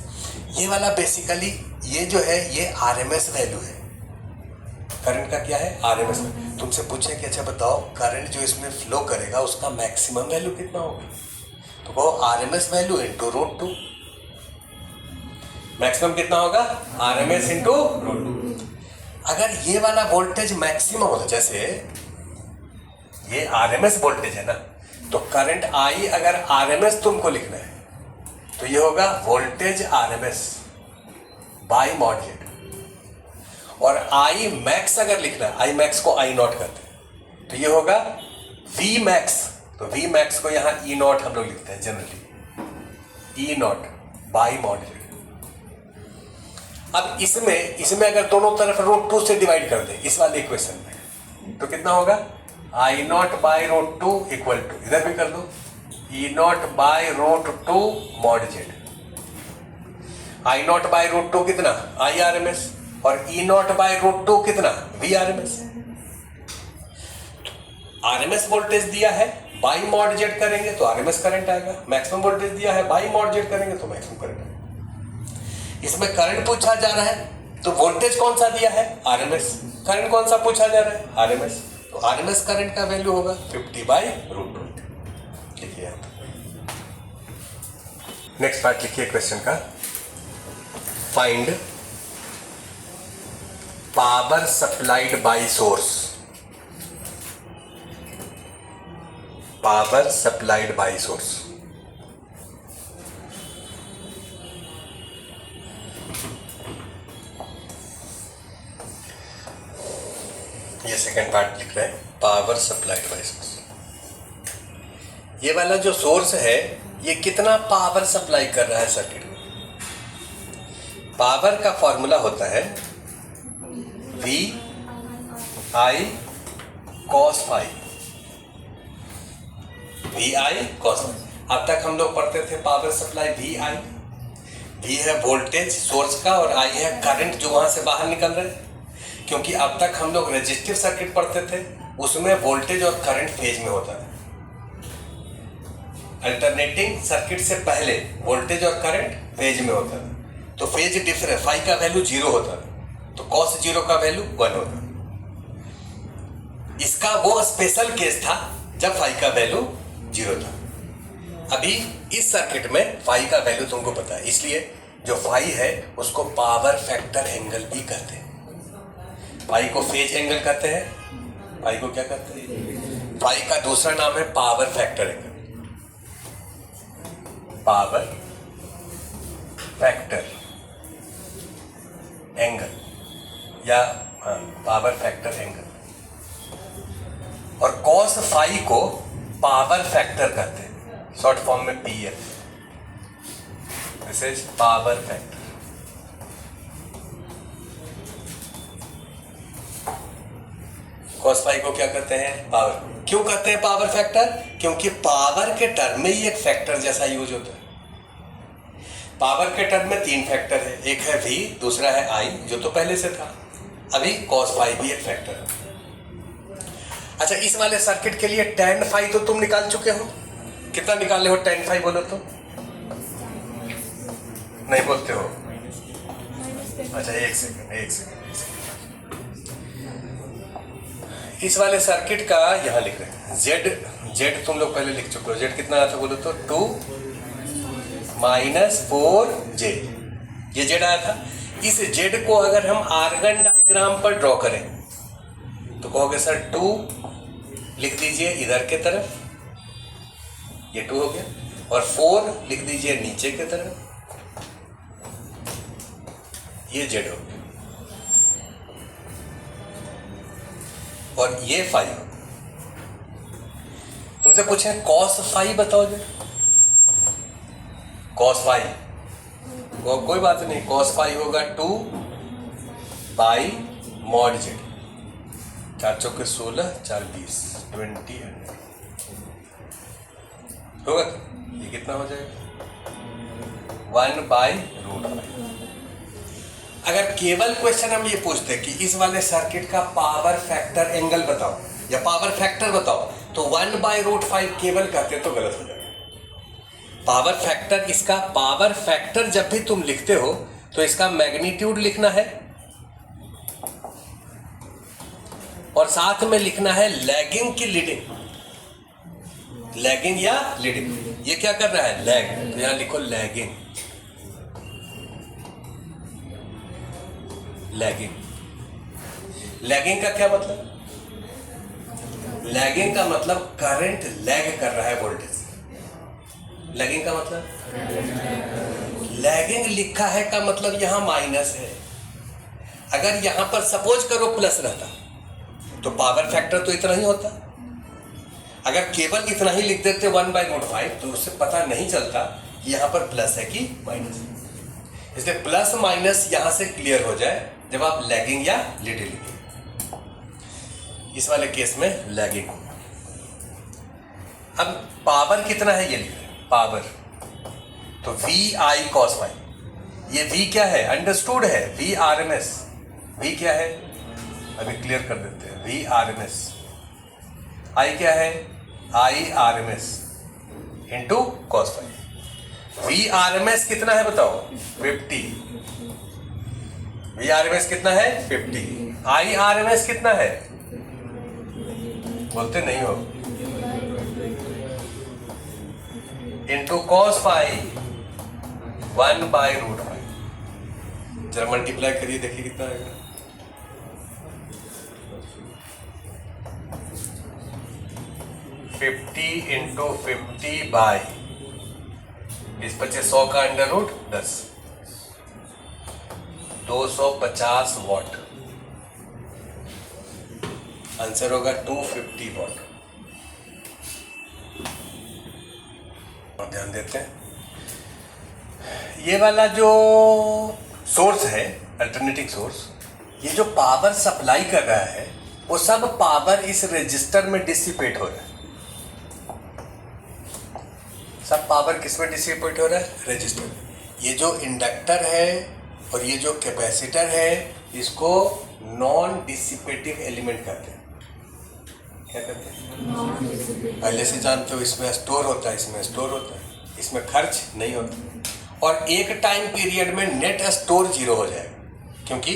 ये वाला बेसिकली ये जो है ये आरएमएस वैल्यू है करंट का। क्या है? आरएमएस। तुमसे पूछे कि अच्छा बताओ करंट जो इसमें फ्लो करेगा उसका मैक्सिमम वैल्यू कितना होगा, तो कहो आरएमएस वैल्यू इंटू √2। मैक्सिमम कितना होगा? RMS into √2। अगर ये वाला वोल्टेज मैक्सिमम होता, जैसे ये आरएमएस वोल्टेज है ना, तो करंट आई अगर आरएमएस तुमको लिखना है तो ये होगा voltage RMS bye mod Z. और आई मैक्स अगर लिखना है, आई मैक्स को आई नॉट करते हैं तो ये होगा वी मैक्स। तो वी मैक्स को यहां ई नॉट हम लोग लिखते हैं generally, E not bye mod Z. अब इसमें अगर दोनों तरफ √2 से डिवाइड कर दे इस वाले इक्वेशन में तो कितना होगा I naught by √2 equal to, इधर भी कर दो, E naught by √2 mod Z. I naught by √2 कितना I RMS और E नॉट बाय √2 कितना V RMS। RMS वोल्टेज दिया है बाई मॉड जेड करेंगे तो RMS करंट आएगा, मैक्सिमम वोल्टेज दिया है बाई मॉड जेड करेंगे तो मैक्सिमम करंट आएगा। इसमें करंट पूछा जा रहा है तो वोल्टेज कौन सा दिया है RMS, करंट कौन सा पूछा जा रहा है RMS, तो RMS करंट का वैल्यू होगा 50/√2। लिखिए आप। नेक्स्ट पार्ट लिखिए क्वेश्चन का, find power supplied by source, power supplied by source. ये सेकंड पार्ट लिख रहे हैं, पावर सप्लाइड बाय सोर्स। ये वाला जो सोर्स है ये कितना पावर सप्लाई कर रहा है सर्किट में। पावर का फॉर्मूला होता है VI cos phi, VI cos phi। अब तक हम लोग पढ़ते थे पावर सप्लाई VI, V है वोल्टेज सोर्स का और I है करंट जो वहां से बाहर निकल रहा है। क्योंकि अब तक हम लोग रेजिस्टिव सर्किट पढ़ते थे, उसमें वोल्टेज और करंट फेज में होता है। अल्टरनेटिंग सर्किट से पहले वोल्टेज और करंट फेज में होता है, तो फेज डिफरेंस फाई का वैल्यू 0 होता है, तो cos 0 का वैल्यू 1 होता है। इसका वो स्पेशल केस था जब फाई का वैल्यू 0 था। अभी इस सर्किट में फाई का वैल्यू तुमको पता है, इसलिए जो फाई है उसको पावर फैक्टर एंगल भी कहते हैं। फाई को फेज एंगल कहते हैं, फाई को क्या कहते हैं? फाई का दूसरा नाम है power factor angle, power factor angle या पावर फैक्टर एंगल। और कॉस फाई को पावर फैक्टर कहते हैं, शॉर्ट फॉर्म में PF. This is power factor. Cos phi को क्या कहते हैं? पावर। क्यों कहते हैं पावर फैक्टर? क्योंकि पावर के टर्म में ही एक फैक्टर जैसा यूज होता है। पावर के टर्म में 3 फैक्टर है, एक है v, दूसरा है i, जो तो पहले से था। अभी कॉस फाई भी एक फैक्टर है। अच्छा, इस वाले सर्किट के लिए tan फाई तो तुम निकाल चुके हो। कितना निकाले हो tan फाई? बोलो तो। नहीं बोलते हो? अच्छा, एक सेकंड। इस वाले सर्किट का यहां लिख रहे हैं z तुम लोग पहले लिख चुके हो। z कितना आया था बोलो तो? 2 - 4j, ये z आया था। इस z को अगर हम आर्गन डायग्राम पर ड्रॉ करें तो कहोगे सर 2 लिख दीजिए इधर के तरफ, ये 2 हो गया, और 4 लिख दीजिए नीचे के तरफ, ये z हो गया, और ये फाई हो। तुमसे पूछे कॉस फाई बताओ जी। कॉस फाई कोई बात नहीं, कॉस फाई होगा 2 बाई मॉड z। 4 चौके 16, 4 20, 20 होगा। ये कितना हो जाएगा? 1/√5। अगर केवल क्वेश्चन हम ये पूछते कि इस वाले सर्किट का पावर फैक्टर एंगल बताओ या पावर फैक्टर बताओ, तो 1/√5 केवल कहते तो गलत हो जाएगा। पावर फैक्टर, इसका पावर फैक्टर जब भी तुम लिखते हो तो इसका मैग्नीट्यूड लिखना है और साथ में लिखना है लैगिंग की लीडिंग। लैगिंग या लीडिंग, ये क्या कर रहा है? लैग। तो यहां लिखो लैगिंग। लैगिंग का क्या मतलब? लैगिंग का मतलब करंट लैग कर रहा है वोल्टेज। लैगिंग का मतलब, लैगिंग लिखा है का मतलब यहां माइनस है। अगर यहां पर सपोज करो प्लस रहता तो पावर फैक्टर तो इतना ही होता। अगर केवल इतना ही लिख देते 1/√5 तो उससे पता नहीं चलता कि यहां पर प्लस है कि माइनस है। इसलिए प्लस माइनस यहां से क्लियर हो जाए जब आप लैगिंग या लीडिंग लिखें। इस वाले केस में लैगिंग होगा। अब पावर कितना है ये लिख रहे हैं, पावर। तो VI cos फाई, ये V क्या है? अंडरस्टूड है, V RMS। V क्या है? अभी क्लियर कर देते हैं। V RMS। I क्या है? I RMS into cos phi. V RMS कितना है बताओ? 50। V RMS कितना है? 50। I RMS कितना है? बोलते नहीं हो। Into cos phi 1/√5। जरा मल्टीप्लाई करिए, देखिए कितना आएगा। $50 × 50 बाई इस 100 का √10, 250 वॉट। आंसर होगा 250 वॉट। और ध्यान देते हैं, ये वाला जो सोर्स है, अल्टरनेटिंग सोर्स, ये जो पावर सप्लाई कर रहा है वो सब पावर इस रेजिस्टर में डिसिपेट हो रहा है। सब पावर किस में डिसिपेट हो रहा है? रेजिस्टर। ये जो इंडक्टर है और ये जो कैपेसिटर है इसको नॉन डिसिपेटिव एलिमेंट कहते हैं। क्या कहते हैं? पहले से जानते हो, इसमें स्टोर होता है, इसमें स्टोर होता है, इसमें खर्च नहीं होता। और एक टाइम पीरियड में नेट स्टोर 0 हो जाएगा, क्योंकि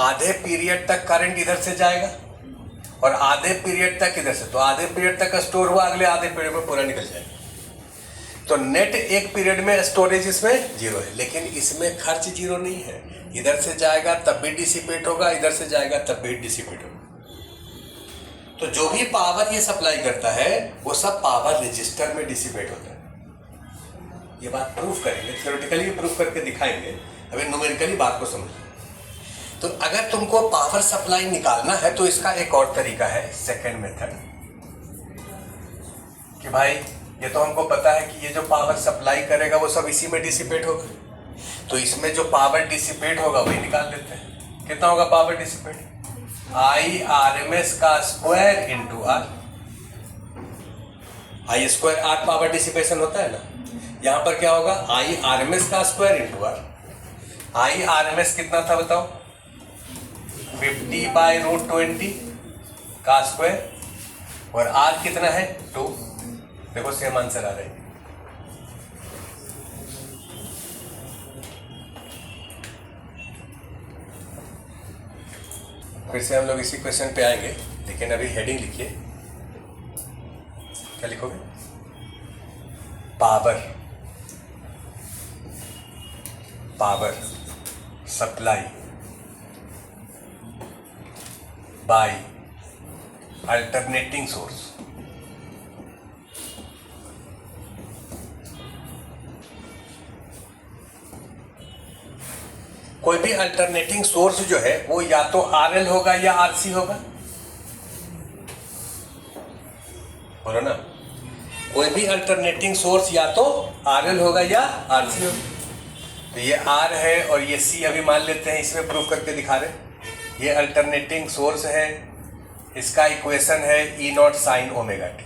आधे पीरियड तक करंट इधर से जाएगा और आधे पीरियड तक इधर से, तो आधे पीरियड तक स्टोर हुआ, अगले आधे पीरियड में पूरा निकल जाएगा। तो नेट एक पीरियड में स्टोरेज इसमें जीरो है, लेकिन इसमें खर्च जीरो नहीं है। इधर से जाएगा तब भी डिसिपेट होगा, इधर से जाएगा तब भी डिसिपेट होगा। तो जो भी पावर ये सप्लाई करता है वो सब पावर रजिस्टर में डिसिपेट होता है। ये बात प्रूफ करेंगे, थ्योरेटिकली प्रूफ करके दिखाएंगे, अभी न्यूमेरिकली बात को समझो। तो अगर तुमको पावर सप्लाई निकालना है तो इसका एक और तरीका है, सेकेंड मेथड, कि भाई ये तो हमको पता है कि ये जो पावर सप्लाई करेगा वो सब इसी में डिसिपेट होगा, तो इसमें जो पावर डिसिपेट होगा वही निकाल लेते हैं। कितना होगा पावर डिसिपेट? IRMS का square into R. I square R power dissipation होता है ना, यहां पर क्या होगा? IRMS का स्क्वायर इंटू आर। IRMS कितना था बताओ? 50/√20 का स्क्वायर, और आर कितना है? 2। देखो सेम आंसर आ रहा है। फिर से हम लोग इसी क्वेश्चन पे आएंगे, लेकिन अभी हेडिंग लिखिए। क्या लिखोगे? Power supply by alternating source. कोई भी अल्टरनेटिंग सोर्स जो है वो या तो RL होगा या RC होगा, बोलो ना। कोई भी अल्टरनेटिंग सोर्स या तो RL होगा या RC होगा। तो ये R है और ये C अभी मान लेते हैं, इसमें प्रूफ करके दिखा रहे। ये अल्टरनेटिंग सोर्स है, इसका इक्वेशन है E0 sin ओमेगा t।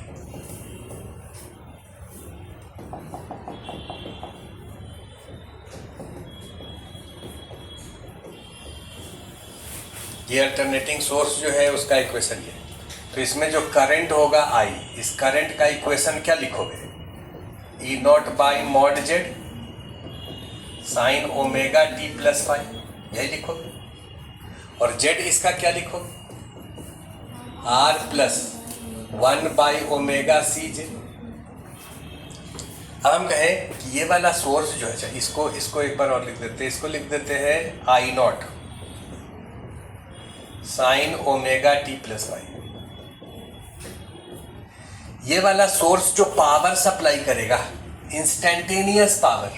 ये अल्टरनेटिंग सोर्स जो है उसका इक्वेशन ये। तो इसमें जो करंट होगा I, इस करंट का इक्वेशन क्या लिखोगे? E0 by mod Z sign omega t plus five, यही लिखोगे। और जेड इसका क्या लिखोगे? R plus 1/ωCJ। अब हम कहें कि ये वाला सोर्स जो है, इसको एक बार और लिख देते हैं, इसको लिख देते हैं I0 sine omega t plus Y. ये वाला सोर्स जो पावर सप्लाई करेगा, इंस्टेंटेनियस पावर।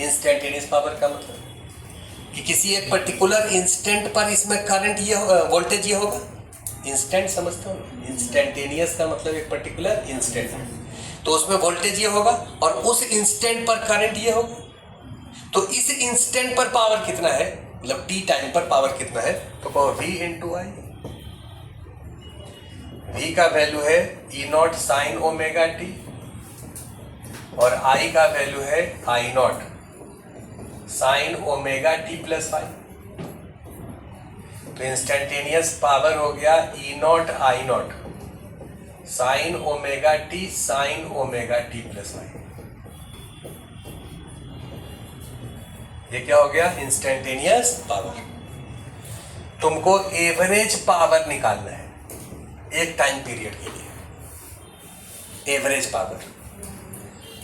इंस्टेंटेनियस पावर का मतलब कि किसी एक पर्टिकुलर इंस्टेंट पर इसमें करंट ये वोल्टेज ये होगा। इंस्टेंट समझते हो? इंस्टेंटेनियस का मतलब एक पर्टिकुलर इंस्टेंट, तो उसमें वोल्टेज ये होगा और उस इंस्टेंट पर करंट ये होगा। तो इस इंस्टेंट पर पावर कितना है, मतलब t टाइम पर पावर कितना है, तो कहो V इंटू आई। V का वैल्यू है E0 साइन ओमेगा t और I का वैल्यू है I0 sine omega t plus five. तो इंस्टेंटेनियस पावर हो गया E0 I0 sine omega t sign omega t plus five. ये क्या हो गया? Instantaneous power. तुमको एवरेज पावर निकालना है एक टाइम पीरियड के लिए, एवरेज पावर।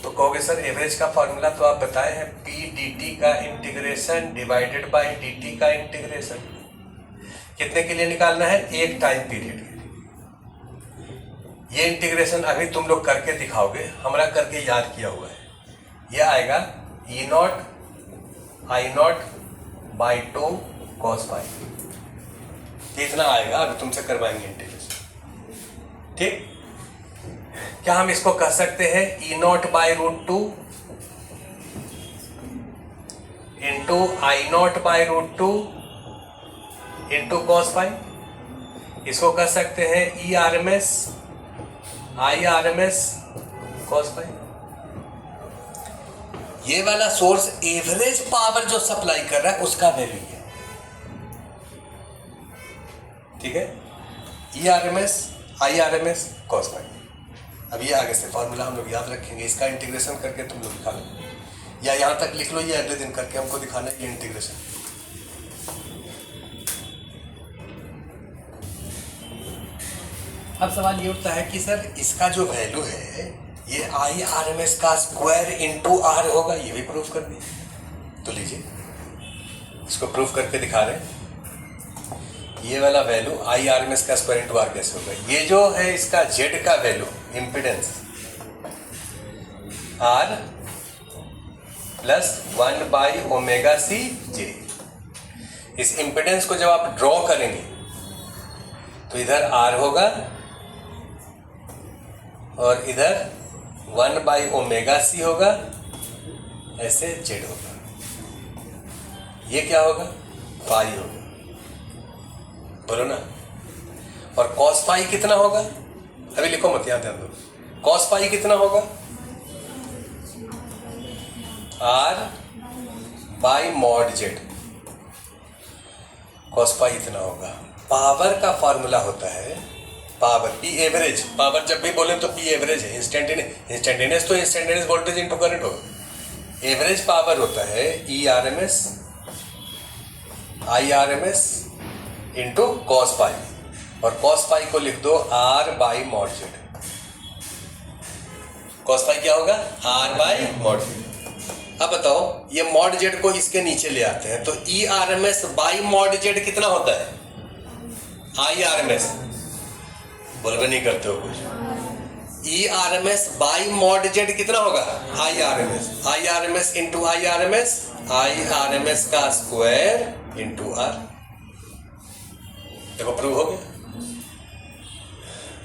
तो कहोगे सर एवरेज का फॉर्मूला तो आप बताए हैं, P dt का इंटीग्रेशन डिवाइडेड बाय dt का इंटीग्रेशन। कितने के लिए निकालना है? एक टाइम पीरियड के लिए। ये इंटीग्रेशन अभी तुम लोग करके दिखाओगे, हमरा करके याद किया हुआ है। ये आएगा E0 I0 by 2 cos five. इतना आएगा, अभी तुमसे करवाएंगे इंटीग्रेशन। ठीक, क्या हम इसको कह सकते हैं E0 by √2 into I0 by √2 into cos five. इसको कह सकते हैं ERMS IRMS cos फाइव। ये वाला सोर्स एवरेज पावर जो सप्लाई कर रहा है उसका वैल्यू है, ठीक है। ERMS IRMS cos five. अब ये आगे से फॉर्मूला हम लोग याद रखेंगे, इसका इंटीग्रेशन करके तुम लोग दिखा लो, या यहाँ तक लिख लो, ये अगले दिन करके हमको दिखाना है ये इंटीग्रेशन। अब सवाल ये उठता है कि सर इसका जो वैल्यू है ये IRMS का स्क्वायर इंटू आर होगा, ये भी प्रूफ कर दिए। तो लीजिए इसको प्रूफ करके दिखा रहे हैं। ये वाला वैल्यू IRMS का स्क्वायर इंटू आर कैसे होगा? ये जो है इसका जेड का value impedance are plus 1/ωc/J। इस इम्पिडेंस को जब आप ड्रॉ करेंगे तो इधर आर होगा और इधर 1/ωc होगा, ऐसे जेड होगा। ये क्या होगा? पाई होगा, बोलो ना। और कॉस पाई कितना होगा? अभी लिखो मत, यहां ध्यान दो। कॉस पाई कितना होगा? R by mod Z. Cos pi इतना होगा। पावर का फॉर्मूला होता है पावर, पी एवरेज। पावर जब भी बोले तो पी एवरेज है। इंस्टेंटेनियस तो इंस्टेंटेनियस वोल्टेज इनटू करंट होगा। एवरेज पावर होता है IRMS इंटू कॉस पाई, और कॉस पाई को लिख दो R by mod Z. Cos pi क्या होगा? R by mod Z. अब बताओ, ये मॉड जेड को इसके नीचे ले आते हैं तो IRMS बाई मॉड जेड कितना होता है? IRMS बोलबे नहीं करते हो कुछ। IRMS बाई मॉड जेड कितना होगा? IRMS इंटू IRMS का स्क्वायर इंटू आर। देखो प्रूव हो गया।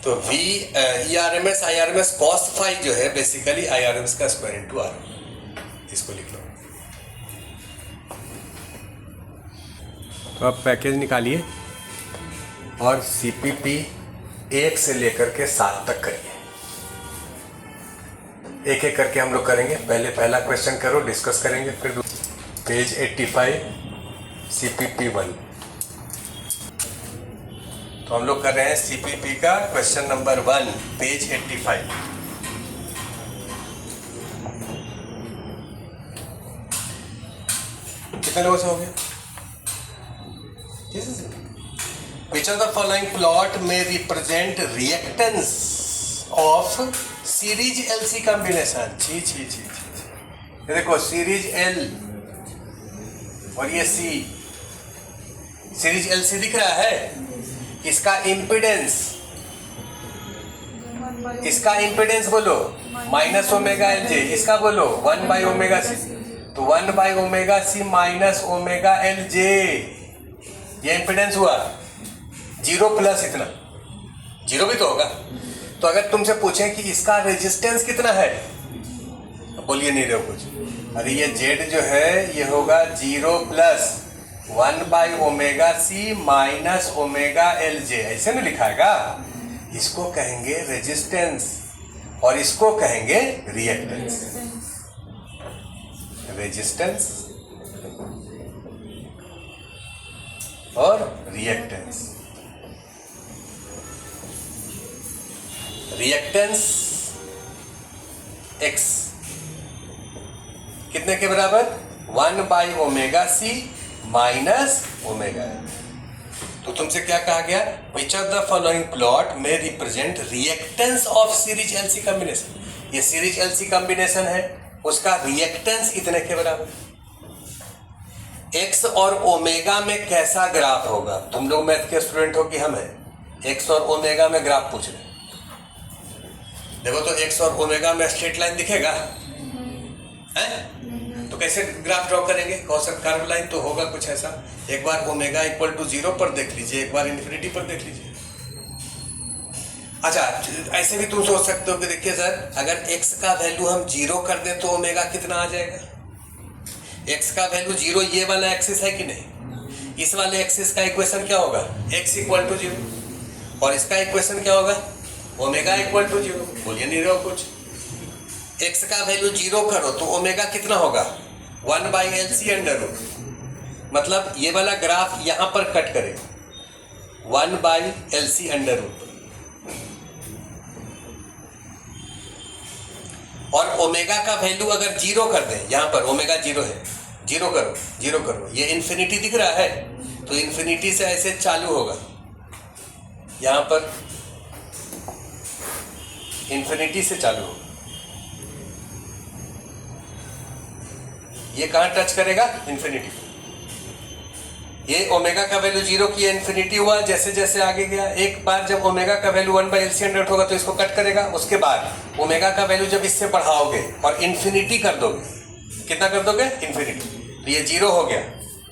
तो IRMS कॉस फाई जो है बेसिकली IRMS का स्क्वायर इंटू आर। इसको लिख लो। तो अब पैकेज निकालिए और CPP 1 से लेकर के 7 तक करिए। एक एक करके हम लोग करेंगे। पहले पहला क्वेश्चन करो, डिस्कस करेंगे, फिर पेज 85 CPP 1। तो हम लोग कर रहे हैं CPP का क्वेश्चन नंबर 1, पेज 85। कितने लोगों से हो गया? Which of the following plot may represent reactance of series LC combination? छी। ये देखो सीरीज L और ये C, सीरीज LC दिख रहा है। इसका इम्पिडेंस बोलो -ωLJ, इसका बोलो 1/ωc। तो 1/ωc माइनस ωLJ, ये इम्पिडेंस हुआ 0 प्लस इतना। 0 भी तो होगा। तो अगर तुमसे पूछें कि इसका रेजिस्टेंस कितना है, तो बोलिए नहीं रहे हो कुछ। अरे ये जेड जो है ये होगा 0 प्लस 1/ωc माइनस ωLJ, ऐसे नहीं लिखाएगा। इसको कहेंगे रेजिस्टेंस और इसको कहेंगे रिएक्टेंस। रेजिस्टेंस और रिएक्टेंस। रिएक्टेंस x कितने के बराबर? 1/ωc minus ωL। तो तुमसे क्या कहा गया? Which of the following plot में represent reactance of series LC combination. ये सीरीज LC कॉम्बिनेशन है, उसका रिएक्टेंस इतने के बराबर। x और ओमेगा में कैसा ग्राफ होगा? तुम लोग मैथ के स्टूडेंट हो कि हम हैं? x और ओमेगा में ग्राफ पूछ रहे हैं। देखो तो x और ओमेगा में स्ट्रेट लाइन दिखेगा है? तो कैसे ग्राफ ड्रॉ करेंगे? कौशिक कर्व लाइन तो होगा कुछ ऐसा। एक बार ओमेगा इक्वल टू 0 पर देख लीजिए, एक बार इन्फिनिटी पर देख लीजिए। अच्छा, ऐसे भी तुम सोच सकते हो कि देखिए सर, अगर x का वैल्यू हम 0 कर दें तो ओमेगा कितना आ जाएगा? x का वैल्यू 0 ये वाला एक्सिस है कि नहीं? इस वाले एक्सिस का इक्वेशन क्या होगा? x equal to 0। और इसका इक्वेशन क्या होगा? Omega equal to 0। बोलिए नहीं रहो कुछ। x का वैल्यू 0 करो तो ओमेगा कितना होगा? 1/LC under root. मतलब ये वाला ग्राफ यहां पर कट करेगा 1/LC अंडर रूट। और ओमेगा का वैल्यू अगर 0 कर दें, यहां पर ओमेगा 0 है, 0 करो, ये इन्फिनिटी दिख रहा है तो इन्फिनिटी से ऐसे चालू होगा, यहां पर इन्फिनिटी से चालू होगा। ये कहां टच करेगा? इन्फिनिटी। ये ओमेगा का वैल्यू 0 की इन्फिनिटी हुआ, जैसे जैसे आगे गया, एक बार जब ओमेगा का वैल्यू 1/LC होगा तो इसको कट करेगा। उसके बाद ओमेगा का वैल्यू जब इससे बढ़ाओगे और इन्फिनिटी कर दोगे, कितना कर दोगे? इन्फिनिटी, तो ये 0 हो गया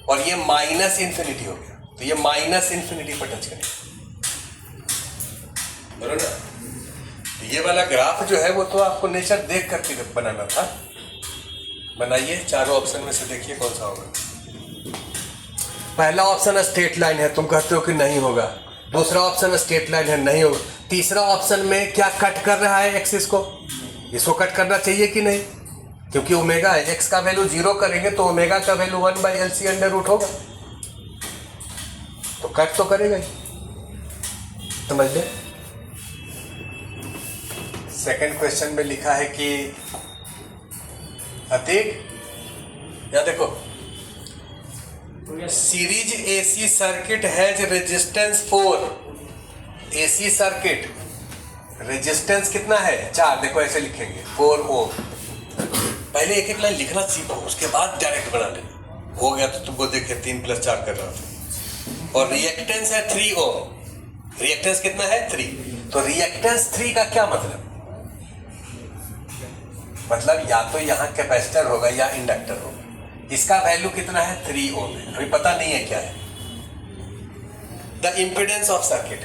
और ये माइनस इन्फिनिटी हो गया, तो ये माइनस इन्फिनिटी पर टच करेगा, बोलो ना। तो ये वाला ग्राफ जो है वो तो आपको नेचर देख करके बनाना था। बनाइए, चारों ऑप्शन में से देखिए कौन सा होगा। पहला ऑप्शन स्ट्रेट लाइन है, तुम कहते हो कि नहीं होगा। दूसरा ऑप्शन स्ट्रेट लाइन है, नहीं होगा। तीसरा ऑप्शन में क्या कट कर रहा है? एक्सिस को, इसको कट करना चाहिए कि नहीं? क्योंकि ओमेगा है, एक्स का वैल्यू 0 करेंगे तो ओमेगा का वैल्यू 1/LC√, होगा, तो कट तो करेगा ही, समझ ले। सेकंड क्वेश्चन में लिखा है कि अतीक, या देखो, series AC circuit has resistance 4। AC circuit resistance कितना है? 4। देखो ऐसे लिखेंगे 4 ओम। पहले एक एक लाइन लिखना सीखो, उसके बाद डायरेक्ट बना लेना। हो गया तो तुमको देखे 3 + 4 कर रहा था। और रिएक्टेंस है 3 ओम। रिएक्टेंस कितना है? 3। तो रिएक्टेंस 3 का क्या मतलब? मतलब या तो यहाँ कैपेसिटर होगा या इंडक्टर होगा। इसका वैल्यू कितना है? 3 ओम है, अभी पता नहीं है क्या है। The impedance of circuit.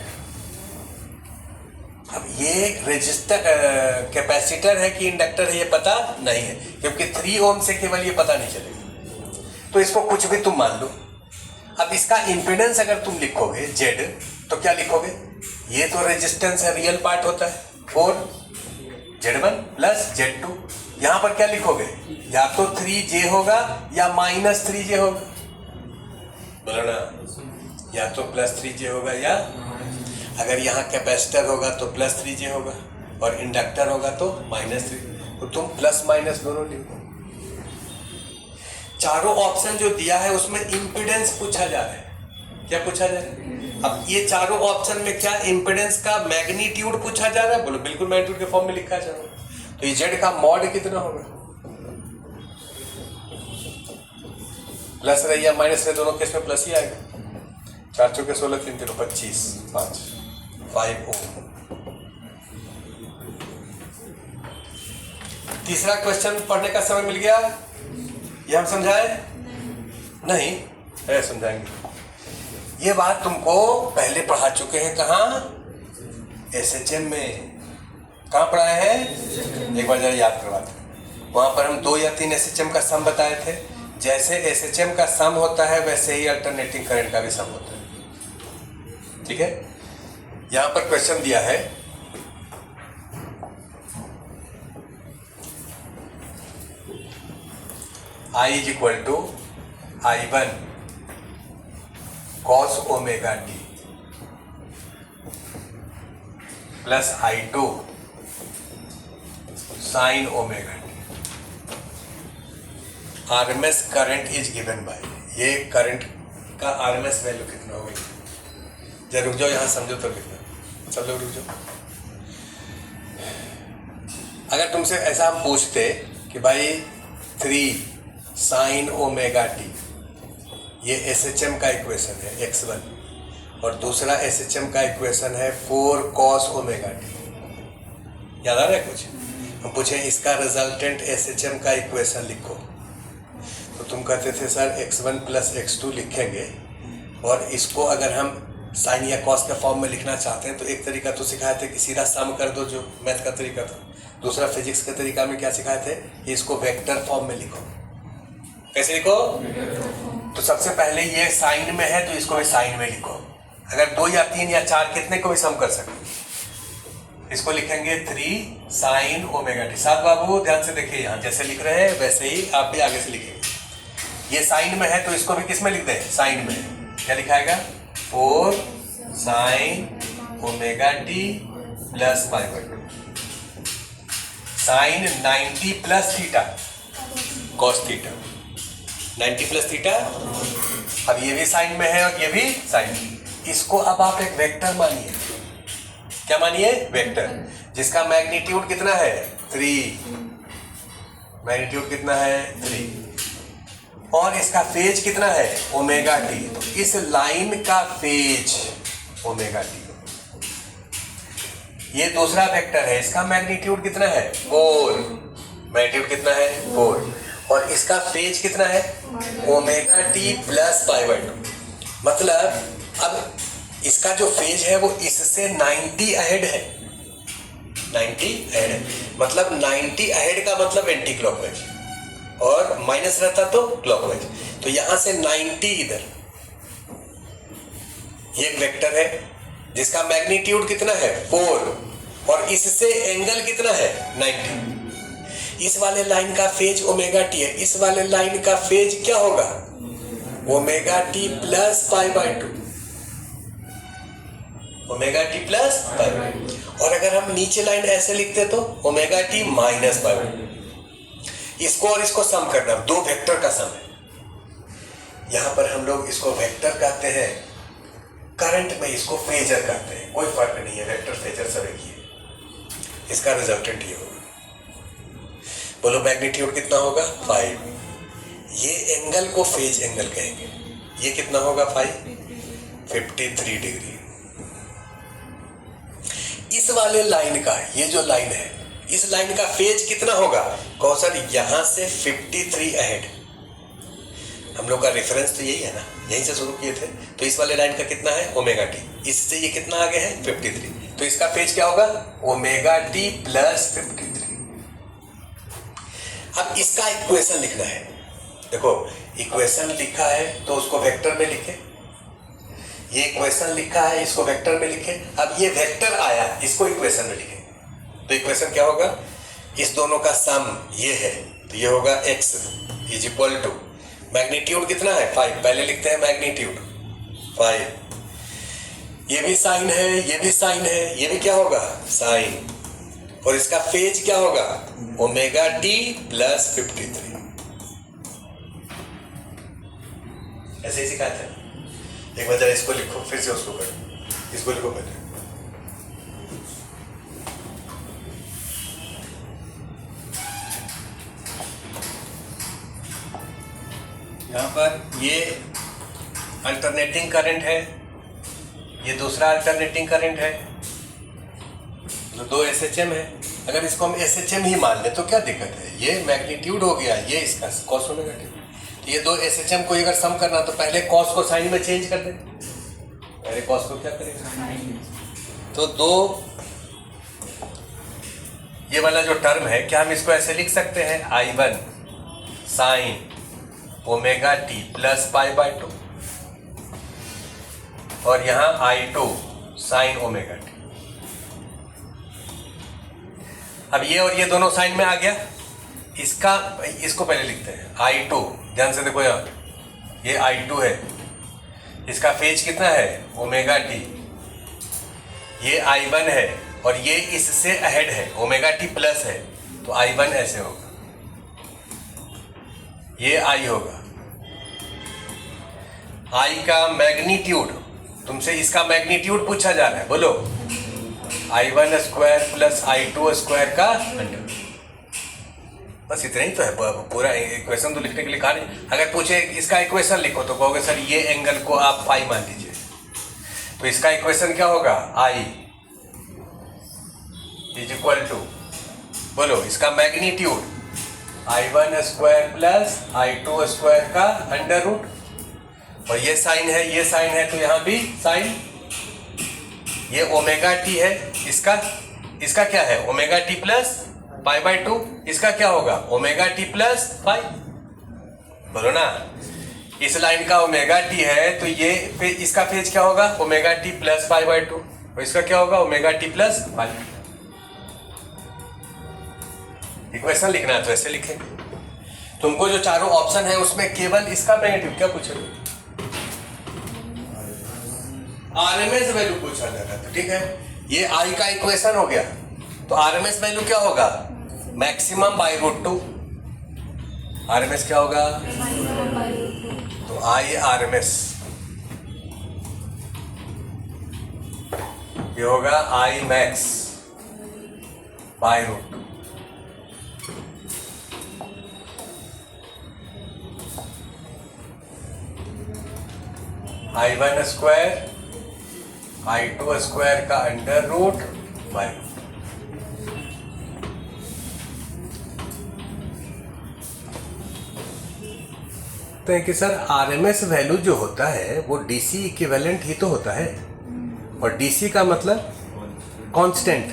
अब ये रेजिस्टर कैपेसिटर है कि इंडक्टर है ये पता नहीं है, क्योंकि 3 ओम से केवल ये पता नहीं चलेगा। तो इसको कुछ भी तुम मान लो। अब इसका इम्पिडेंस अगर तुम लिखोगे Z, तो क्या लिखोगे? ये तो रेजिस्टेंस है, रियल पार्ट होता है 4 Z1 + Z2। यहां पर क्या लिखोगे? या तो 3J होगा या -3J होगा, बोलो ना। या तो +3J होगा या, अगर यहाँ कैपेसिटर होगा तो +3J होगा और इंडक्टर होगा तो -3। तो तुम प्लस माइनस दोनों लिखो। चारों ऑप्शन जो दिया है उसमें इंपिडेंस पूछा जा रहा है। क्या पूछा जा रहा है? अब ये चारों ऑप्शन में क्या इंपिडेंस का मैग्नीट्यूड पूछा जा रहा है? बोलो बिल्कुल मैग्नीट्यूड के फॉर्म में लिखा जा रहा है। तो ये Z का मॉड कितना होगा? प्लस रहे या माइनस रहे, दोनों केस में प्लस ही आएगा। 4 × 16 3 × 25 5 ओम। तीसरा क्वेश्चन पढ़ने का समय मिल गया? ये हम समझाए नहीं? है, समझाएंगे। ये बात तुमको पहले पढ़ा चुके हैं। कहाँ? SHM में। कहाँ पढ़ाए हैं? एक बार जरा याद करवाते हैं। वहां पर हम 2 या 3 SHM का सम बताए थे। जैसे SHM का सम होता है वैसे ही अल्टरनेटिंग करंट का भी सम होता है। ठीक है? यहां पर क्वेश्चन दिया है, I = I1 cos ωt plus I2 sin ωt। RMS current is given by. ये करंट का RMS वैल्यू कितना होगा? जरा रुक जाओ, यहां समझो तो लिखना। सब लोग रुक जाओ। अगर तुमसे ऐसा हम पूछते कि भाई 3 sin ωt, ये SHM का इक्वेशन है x1, और दूसरा SHM का इक्वेशन है 4 cos ωt। याद आ रहा है कुछ? हम पूछे इसका रिजल्टेंट SHM का इक्वेशन लिखो, तो तुम कहते थे सर x1 + x2 लिखेंगे, और इसको अगर हम साइन या कॉस के फॉर्म में लिखना चाहते हैं तो एक तरीका तो सिखाए थे कि सीधा सम कर दो, जो मैथ का तरीका था। दूसरा फिजिक्स के तरीका में क्या सिखाए थे कि इसको वेक्टर फॉर्म में लिखो। कैसे लिखो? तो सबसे पहले ये साइन में है तो इसको भी साइन में लिखो। अगर 2 या 3 या 4 कितने को भी सम कर सकते, इसको लिखेंगे 3 sin ωt। साथ बाबू ध्यान से देखिए, यहाँ जैसे लिख रहे हैं वैसे ही आप भी आगे से लिखेंगे। ये साइन में है तो इसको भी किस में लिख दें? साइन में। क्या लिखाएगा? 4 sin ωt प्लस π/2 sine 90 + theta cos theta. 90 + theta. अब ये भी साइन में है और ये भी साइन। इसको अब आप एक वेक्टर मानिए। क्या मानिए? वेक्टर। जिसका मैग्नीट्यूड कितना है 3, मैग्नीट्यूड कितना है 3, और इसका फेज कितना है ओमेगा टी। तो इस लाइन का फेज ओमेगा टी, ये दूसरा वेक्टर है, इसका मैग्नीट्यूड कितना है 4, मैग्नीट्यूड कितना है 4, और इसका फेज कितना है ओमेगा टी प्लस π/2। मतलब अब इसका जो फेज है वो इससे 90 अहेड है, 90 अहेड है, मतलब 90 अहेड का मतलब एंटी क्लॉकवाइज, और माइनस रहता तो क्लॉकवाइज। तो यहां से 90 इधर, ये एक वेक्टर है जिसका मैग्नीट्यूड कितना है 4, और इससे एंगल कितना है 90। इस वाले लाइन का फेज ओमेगा टी है, इस वाले लाइन का फेज क्या होगा omega T plus π/2, omega T plus π/2। और अगर हम नीचे लाइन ऐसे लिखते तो ओमेगा टी माइनस π/2। इसको और इसको सम करना, दो वेक्टर का सम है। यहां पर हम लोग इसको वेक्टर कहते हैं, करंट में इसको फेजर कहते हैं, कोई फर्क नहीं है, वेक्टर फेजर सब एक ही है। इसका रिजल्टेंट ये होगा, बोलो मैग्नीट्यूड कितना होगा 5। ये एंगल को फेज एंगल कहेंगे, ये कितना होगा 53 डिग्री। इस वाले लाइन का, ये जो लाइन है, इस लाइन का फेज कितना होगा कहो सर यहां से 53 अहेड। हम लोग का रेफरेंस तो यही है ना, यहीं से शुरू किए थे। तो इस वाले लाइन का कितना है ओमेगा टी, इससे ये कितना आगे है 53, तो इसका फेज क्या होगा ओमेगा टी प्लस 53। अब इसका इक्वेशन लिखना है। देखो इक्वेशन लिखा है तो उसको वेक्टर में लिखे, ये इक्वेशन लिखा है इसको वेक्टर में लिखे। अब ये वेक्टर आया, इसको इक्वेशन में लिखे, तो इक्वेशन क्या होगा, इस दोनों का सम ये है, तो ये होगा x is equal to magnitude कितना है 5, पहले लिखते हैं मैग्नीट्यूड 5, ये भी साइन है, ये भी साइन है, ये भी क्या होगा साइन, और इसका फेज क्या होगा ओमेगा टी प्लस 53। ऐसे ही सिखाते हैं। एक बार जरा इसको लिखो, फिर से उसको करो, इसको लिखो पहले। यहाँ पर ये अल्टरनेटिंग करंट है, ये दूसरा अल्टरनेटिंग करंट है, तो दो SHM है। अगर इसको हम SHM ही मान ले तो क्या दिक्कत है, ये मैग्नीट्यूड हो गया, ये इसका कॉस ओमेगा टी। तो ये दो SHM को अगर सम करना तो पहले कॉस को साइन में चेंज कर दे, पहले कॉस को क्या करेगा, तो दो ये वाला जो टर्म है क्या हम इसको ऐसे लिख सकते हैं I1 sign omega T plus π/2, और यहाँ I2 साइन ओमेगा टी। अब ये और ये दोनों साइन में आ गया, इसको पहले लिखते हैं I2, ध्यान से देखो यहाँ, ये I2 है, इसका फेज कितना है ओमेगा टी, ये I1 है, और ये इससे अहेड है ओमेगा टी प्लस है, तो I1 ऐसे होगा, ये I होगा। I का मैग्नीट्यूड, तुमसे इसका मैग्नीट्यूड पूछा जा रहा है, बोलो I1 square plus I2 square का अंडर। बस इतना ही तो है, पूरा इक्वेशन तो लिखने के लिए कहा नहीं। अगर पूछे इसका इक्वेशन लिखो तो कहोगे सर ये एंगल को आप फाई मान लीजिए, तो इसका इक्वेशन क्या होगा I इज इक्वल टू, बोलो इसका magnitude I1 square plus I2 square का अंडर रूट, और ये साइन है, ये साइन है, तो यहाँ भी साइन, ये ओमेगा टी है, इसका क्या है ओमेगा टी प्लस π/2, इसका क्या होगा ओमेगा टी प्लस 5। बोलो ना, इस लाइन का ओमेगा टी है तो ये इसका फेज क्या होगा ओमेगा टी प्लस π/2, और इसका क्या होगा ओमेगा टी प्लस 5। इक्वेशन लिखना है तो ऐसे लिखेंगे। तुमको जो चारों ऑप्शन है उसमें केवल इसका मैग्नीट्यूड क्या पूछोगे, आरएमएस वैल्यू पूछा जाएगा, तो ठीक है, ये आई का इक्वेशन हो गया, तो आरएमएस वैल्यू क्या होगा मैक्सिमम बाय √2। आरएमएस क्या होगा, तो आई आरएमएस ये होगा I max by root 2। I1 square I2 square का अंडर रूट बाय रूट। तो कि सर आरएमएस वैल्यू जो होता है वो डीसी इक्विवेलेंट ही तो होता है, और डीसी का मतलब कांस्टेंट,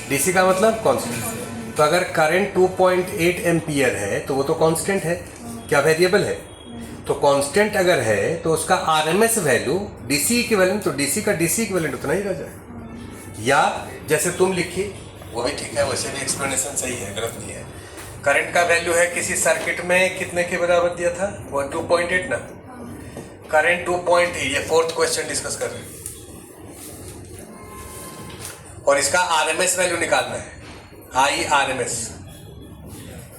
डीसी का मतलब कांस्टेंट। तो अगर करंट 2.8 एम्पियर है तो वो तो कांस्टेंट है, क्या वेरिएबल है? तो कांस्टेंट अगर है तो उसका आरएमएस वैल्यू डीसी इक्विवेलेंट, तो डीसी का डीसी इक्विवेलेंट उतना ही रह जाए। या जैसे तुम लिखी वो भी ठीक है, वैसे भी एक्सप्लेनेशन सही है, गलत नहीं है। करंट का वैल्यू है किसी सर्किट में कितने के बराबर दिया था, वो 2.8 ना। करंट 2.8, ये फोर्थ क्वेश्चन डिस्कस कर रहे हैं, और इसका आरएमएस वैल्यू निकालना है, आई आरएमएस।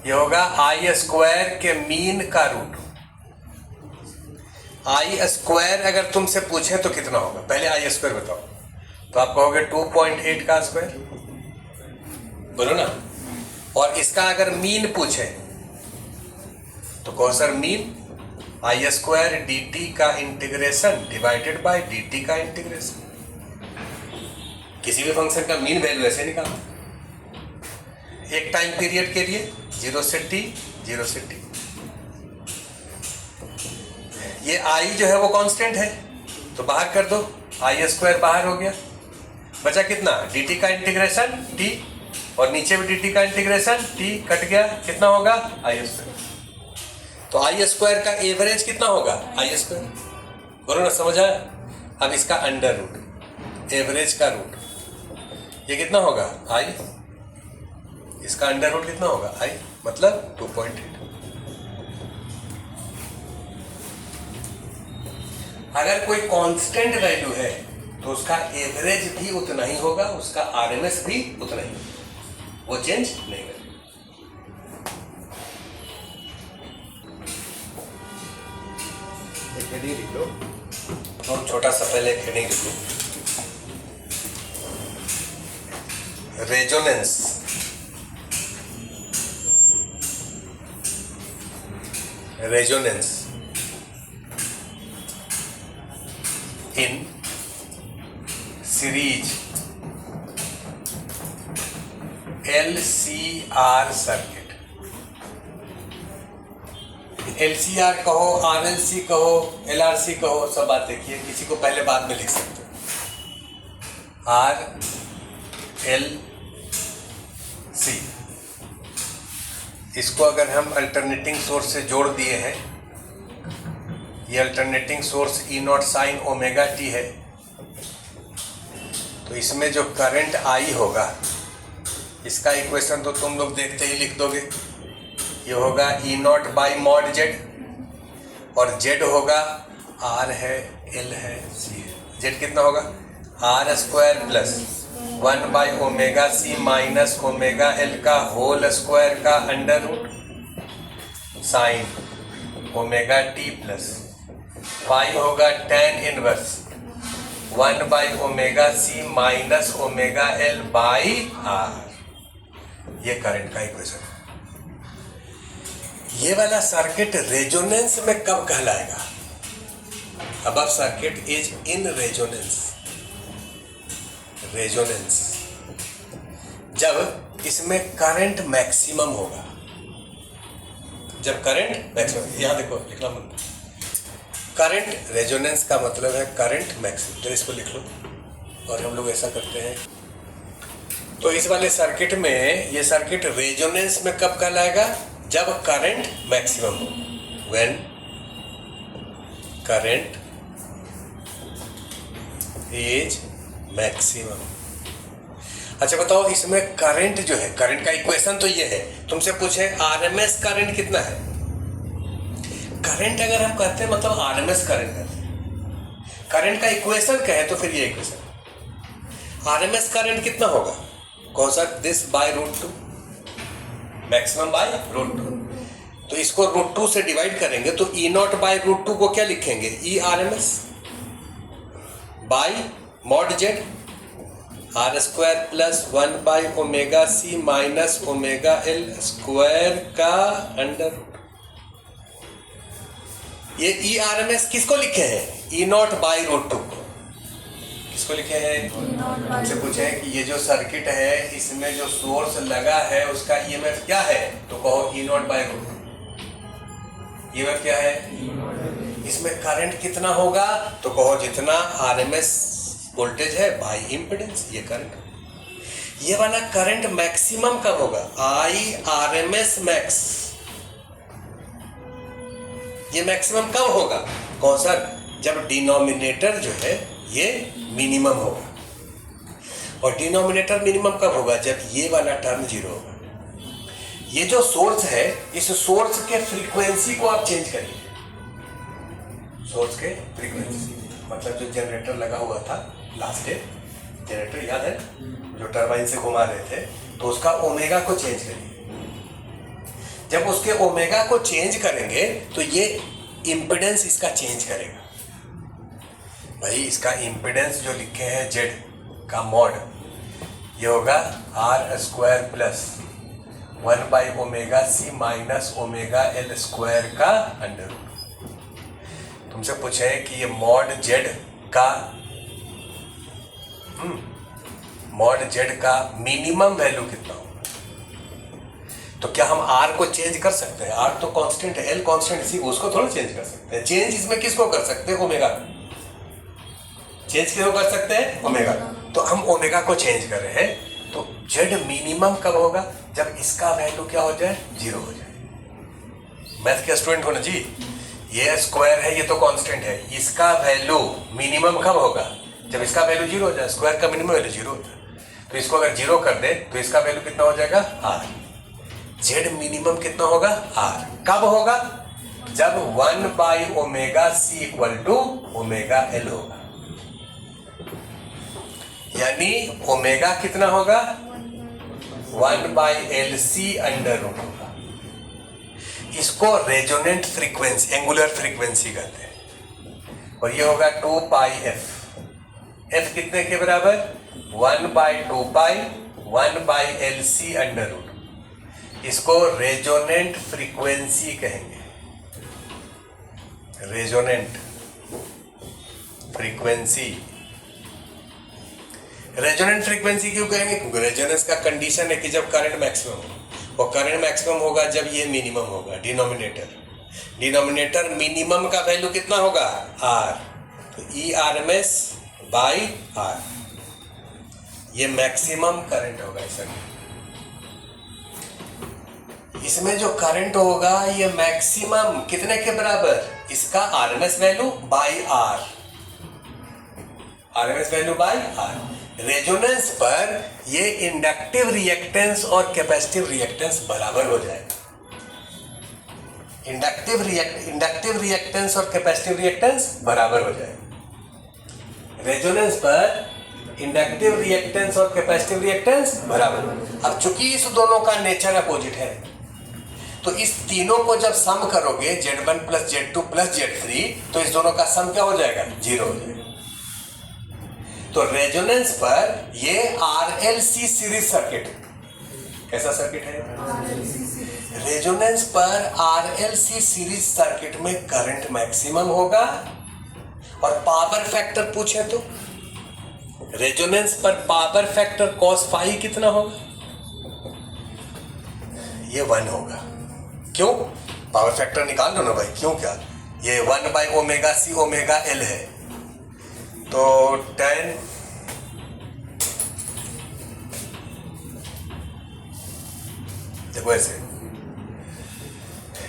ये होगा आई स्क्वायर के मीन का रूट। आई स्क्वायर अगर तुमसे पूछे तो कितना होगा, पहले आई स्क्वायर बताओ। तो आप कहोगे 2.8 का स्क्वायर, बोलो ना। और इसका अगर मीन पूछे तो कहो sir mean I square D T का integration divided by D T का इंटीग्रेशन। किसी भी फंक्शन का मीन वैल्यू ऐसे निकालना, एक टाइम पीरियड के लिए 0 से t, 0 से t। ये आई जो है वो कांस्टेंट है, तो बाहर कर दो, आई स्क्वायर बाहर हो गया, बचा कितना, डी टी का इंटीग्रेशन t, और नीचे भी डी टी का इंटीग्रेशन t कट गया, कितना होगा आई स्क्वायर। तो आई स्क्वायर का एवरेज कितना होगा, आई स्क्वायर। बोलो ना, समझ आया? अब इसका अंडर रूट, एवरेज का रूट, ये कितना होगा आई, इसका अंडर रूट कितना होगा आई, मतलब 2.8। अगर कोई कांस्टेंट वैल्यू है तो उसका एवरेज भी उतना ही होगा, उसका आरएमएस भी उतना ही, वो चेंज नहीं करेगा। एक हेडिंग लिख लो, और छोटा सा पहले एक हेडिंग लिख लो, resonance. Resonance in series LCR circuit. LCR कहो, RLC कहो, LRC कहो, सब बात देखिए, किसी को पहले बाद में लिख सकते हो। RLC, इसको अगर हम अल्टरनेटिंग सोर्स से जोड़ दिए हैं, ये अल्टरनेटिंग सोर्स ई नॉट साइन ओमेगा टी है, तो इसमें जो करंट आई होगा, इसका इक्वेशन तो तुम लोग देखते ही लिख दोगे। ये होगा E not by mod Z, और जेड होगा आर है, एल है, सी है। जेड कितना होगा, R square plus 1 by omega C minus omega L का होल स्क्वायर का under root sine omega T plus pi होगा tan inverse 1 by omega C minus omega L by R. ये current का equation है। ये वाला सर्किट रेजोनेंस में कब कहलाएगा, अब circuit is in resonance. Resonance जब इसमें करंट मैक्सिमम होगा, जब करंट मैक्सिमम, यहां देखो लिखना मत, करंट रेजोनेंस का मतलब है करंट मैक्सिमम, तो इसको लिख लो। और हम लोग ऐसा करते हैं, तो इस वाले सर्किट में, ये सर्किट रेजोनेंस में कब कहलाएगा, जब करंट मैक्सिमम हो, व्हेन करंट इज मैक्सिमम। अच्छा बताओ, इसमें करंट जो है, करंट का इक्वेशन तो ये है, तुमसे पूछे आरएमएस करंट कितना है। करंट अगर हम कहते हैं मतलब आरएमएस करंट कहते हैं, करंट का इक्वेशन कहे तो फिर ये इक्वेशन, आरएमएस करंट कितना होगा, कहो sir this by root 2, maximum by root 2। तो इसको रूट 2 से डिवाइड करेंगे तो ई नॉट बाय रूट 2 को क्या लिखेंगे, E R M S by mod Z R square plus 1 by omega C minus omega L square का अंडर। ये ई आर एम एस किसको लिखे हैं? ई नॉट बाई रूट 2 को किसको लिखे हैं? हमसे पूछे हैं कि ये जो सर्किट है इसमें जो सोर्स लगा है उसका ईएमएफ क्या है, तो कहो ई नॉट बाई रूट 2। ईएमएफ क्या है? इसमें करंट कितना होगा, तो कहो जितना आरएमएस वोल्टेज है बाई इम्पीडेंस, ये करंट। ये वाला करंट मैक्सिमम कब होगा? आई आरएमएस मैक्स। ये मैक्सिमम कब होगा? कौन सा? जब डिनोमिनेटर जो है ये मिनिमम होगा। और डिनोमिनेटर मिनिमम कब होगा? जब ये वाला टर्म 0 होगा। ये जो सोर्स है, इस सोर्स के फ्रीक्वेंसी को आप चेंज करिए। सोर्स के फ्रीक्वेंसी मतलब जो जनरेटर लगा हुआ था लास्ट डे, जनरेटर याद है जो टरबाइन से घुमा रहे थे, तो उसका ओमेगा को चेंज करिए। जब उसके ओमेगा को चेंज करेंगे तो ये इम्पिडेंस इसका चेंज करेगा। भाई इसका इम्पिडेंस जो लिखे हैं जेड का मॉड, ये होगा R square plus 1 by omega C minus omega L square का अंडर रूट। तुमसे पूछे कि ये मॉड जेड का मिनिमम वैल्यू कितना होगा, तो क्या हम आर को चेंज कर सकते हैं? आर तो कांस्टेंट है, एल कांस्टेंट, इसी उसको थोड़ा चेंज कर सकते हैं। चेंज इसमें किसको कर सकते हैं? ओमेगा। चेंज किसको कर सकते हैं? ओमेगा। तो हम ओमेगा को चेंज कर रहे हैं। तो जेड मिनिमम कब होगा? जब इसका वैल्यू क्या हो जाए? 0 हो जाए। मैथ के स्टूडेंट हो ना जी, ये स्क्वायर है, ये तो कांस्टेंट है, इसका वैल्यू मिनिमम कब होगा? जब इसका वैल्यू 0 हो जाए। स्क्वायर का मिनिमम वैल्यू 0 होता है, तो इसको अगर 0 कर दे तो इसका वैल्यू कितना हो जाएगा? आर। जेड मिनिमम कितना होगा? आर। कब होगा? जब 1 by omega C equal to omega L होगा। यानी ओमेगा कितना होगा? 1 by L C under root होगा। इसको रेजोनेंट फ्रीक्वेंसी, एंगुलर फ्रीक्वेंसी कहते हैं। और ये होगा 2 पाई एफ। एफ कितने के बराबर? 1 by 2 pi 1 by L C under root. इसको रेजोनेंट फ्रीक्वेंसी कहेंगे। Resonant frequency. रेजोनेंट फ्रीक्वेंसी क्यों कहेंगे? क्योंकि रेजोनेंस का कंडीशन है कि जब करंट मैक्सिमम हो, और करंट मैक्सिमम होगा जब ये मिनिमम होगा। डिनोमिनेटर मिनिमम का वैल्यू कितना होगा? आर। तो E R M S by R, ये मैक्सिमम करंट होगा। इसमें जो करंट होगा ये मैक्सिमम कितने के बराबर? इसका RMS value by R. RMS value by R. Resonance पर ये इंडक्टिव रिएक्टेंस और कैपेसिटिव रिएक्टेंस बराबर हो जाएगा। इंडक्टिव रिएक्टेंस और कैपेसिटिव रिएक्टेंस बराबर हो जाएगा। रेजोनेंस पर इंडक्टिव रिएक्टेंस और कैपेसिटिव रिएक्टेंस बराबर। अब चूंकि इस दोनों का नेचर अपोजिट है, तो इस तीनों को जब सम करोगे Z1 plus Z2 plus Z3, तो इस दोनों का सम क्या हो जाएगा? 0 हो जाएगा। तो रेजोनेंस पर ये RLC सीरीज सर्किट, कैसा सर्किट है? रेजोनेंस पर RLC सीरीज सर्किट में करंट मैक्सिमम होगा। और पावर फैक्टर पूछे तो रेजोनेंस पर पावर फैक्टर cos फाई कितना होगा? ये 1 होगा। क्यों? पावर फैक्टर निकाल लो ना भाई, क्यों? क्या ये 1 by omega C omega L है, तो 10 देखो ऐसे,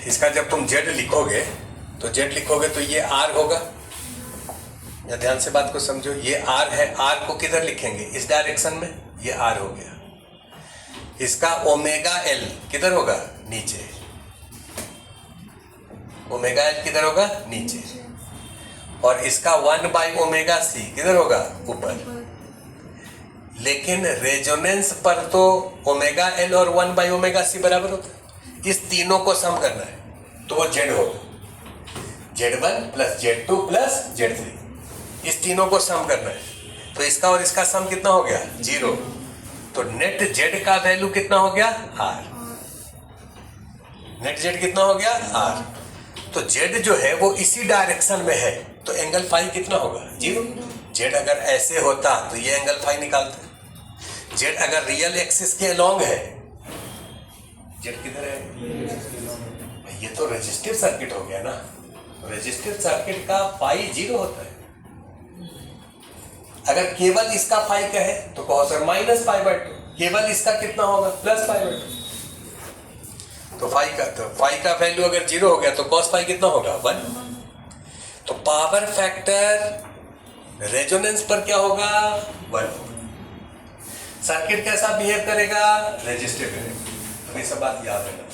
इसका जब तुम जेड लिखोगे तो ये आर होगा। या ध्यान से बात को समझो, ये आर है। आर को किधर लिखेंगे? इस डायरेक्शन में, ये आर हो गया। इसका ओमेगा एल किधर होगा? नीचे। ओमेगा एल किधर होगा? नीचे। और इसका 1 बाई ओमेगा सी किधर होगा? ऊपर। लेकिन रेजोनेंस पर तो ओमेगा एल और 1 बाई ओमेगा सी बराबर होता है। इस तीनों को सम करना है तो वो जेड होगा। Z1 plus Z2 plus Z3, इस तीनों को सम करना है। तो इसका और इसका सम कितना हो गया 0। तो नेट जेड का वैल्यू कितना हो गया r। नेट जेड कितना हो गया r। तो जेड जो है वो इसी डायरेक्शन में है, तो एंगल फाई कितना होगा 0। जेड अगर ऐसे होता तो ये एंगल फाई निकालते। जेड अगर रियल एक्सिस के अलोंग है, जेड किधर है, ये तो रेजिस्टिव सर्किट हो गया ना। रेजिस्टिव सर्किट का फाई 0 होता है। अगर केवल इसका फाई का है तो कहो सर -π/2, केवल इसका कितना होगा +π/2। तो फाई का वैल्यू अगर 0 हो गया तो cos फाई कितना होगा 1। तो पावर फैक्टर रेजोनेंस पर क्या होगा 1। सर्किट कैसा बिहेव करेगा रेजिस्टिव करेगा। तो ये सब बात याद रखना।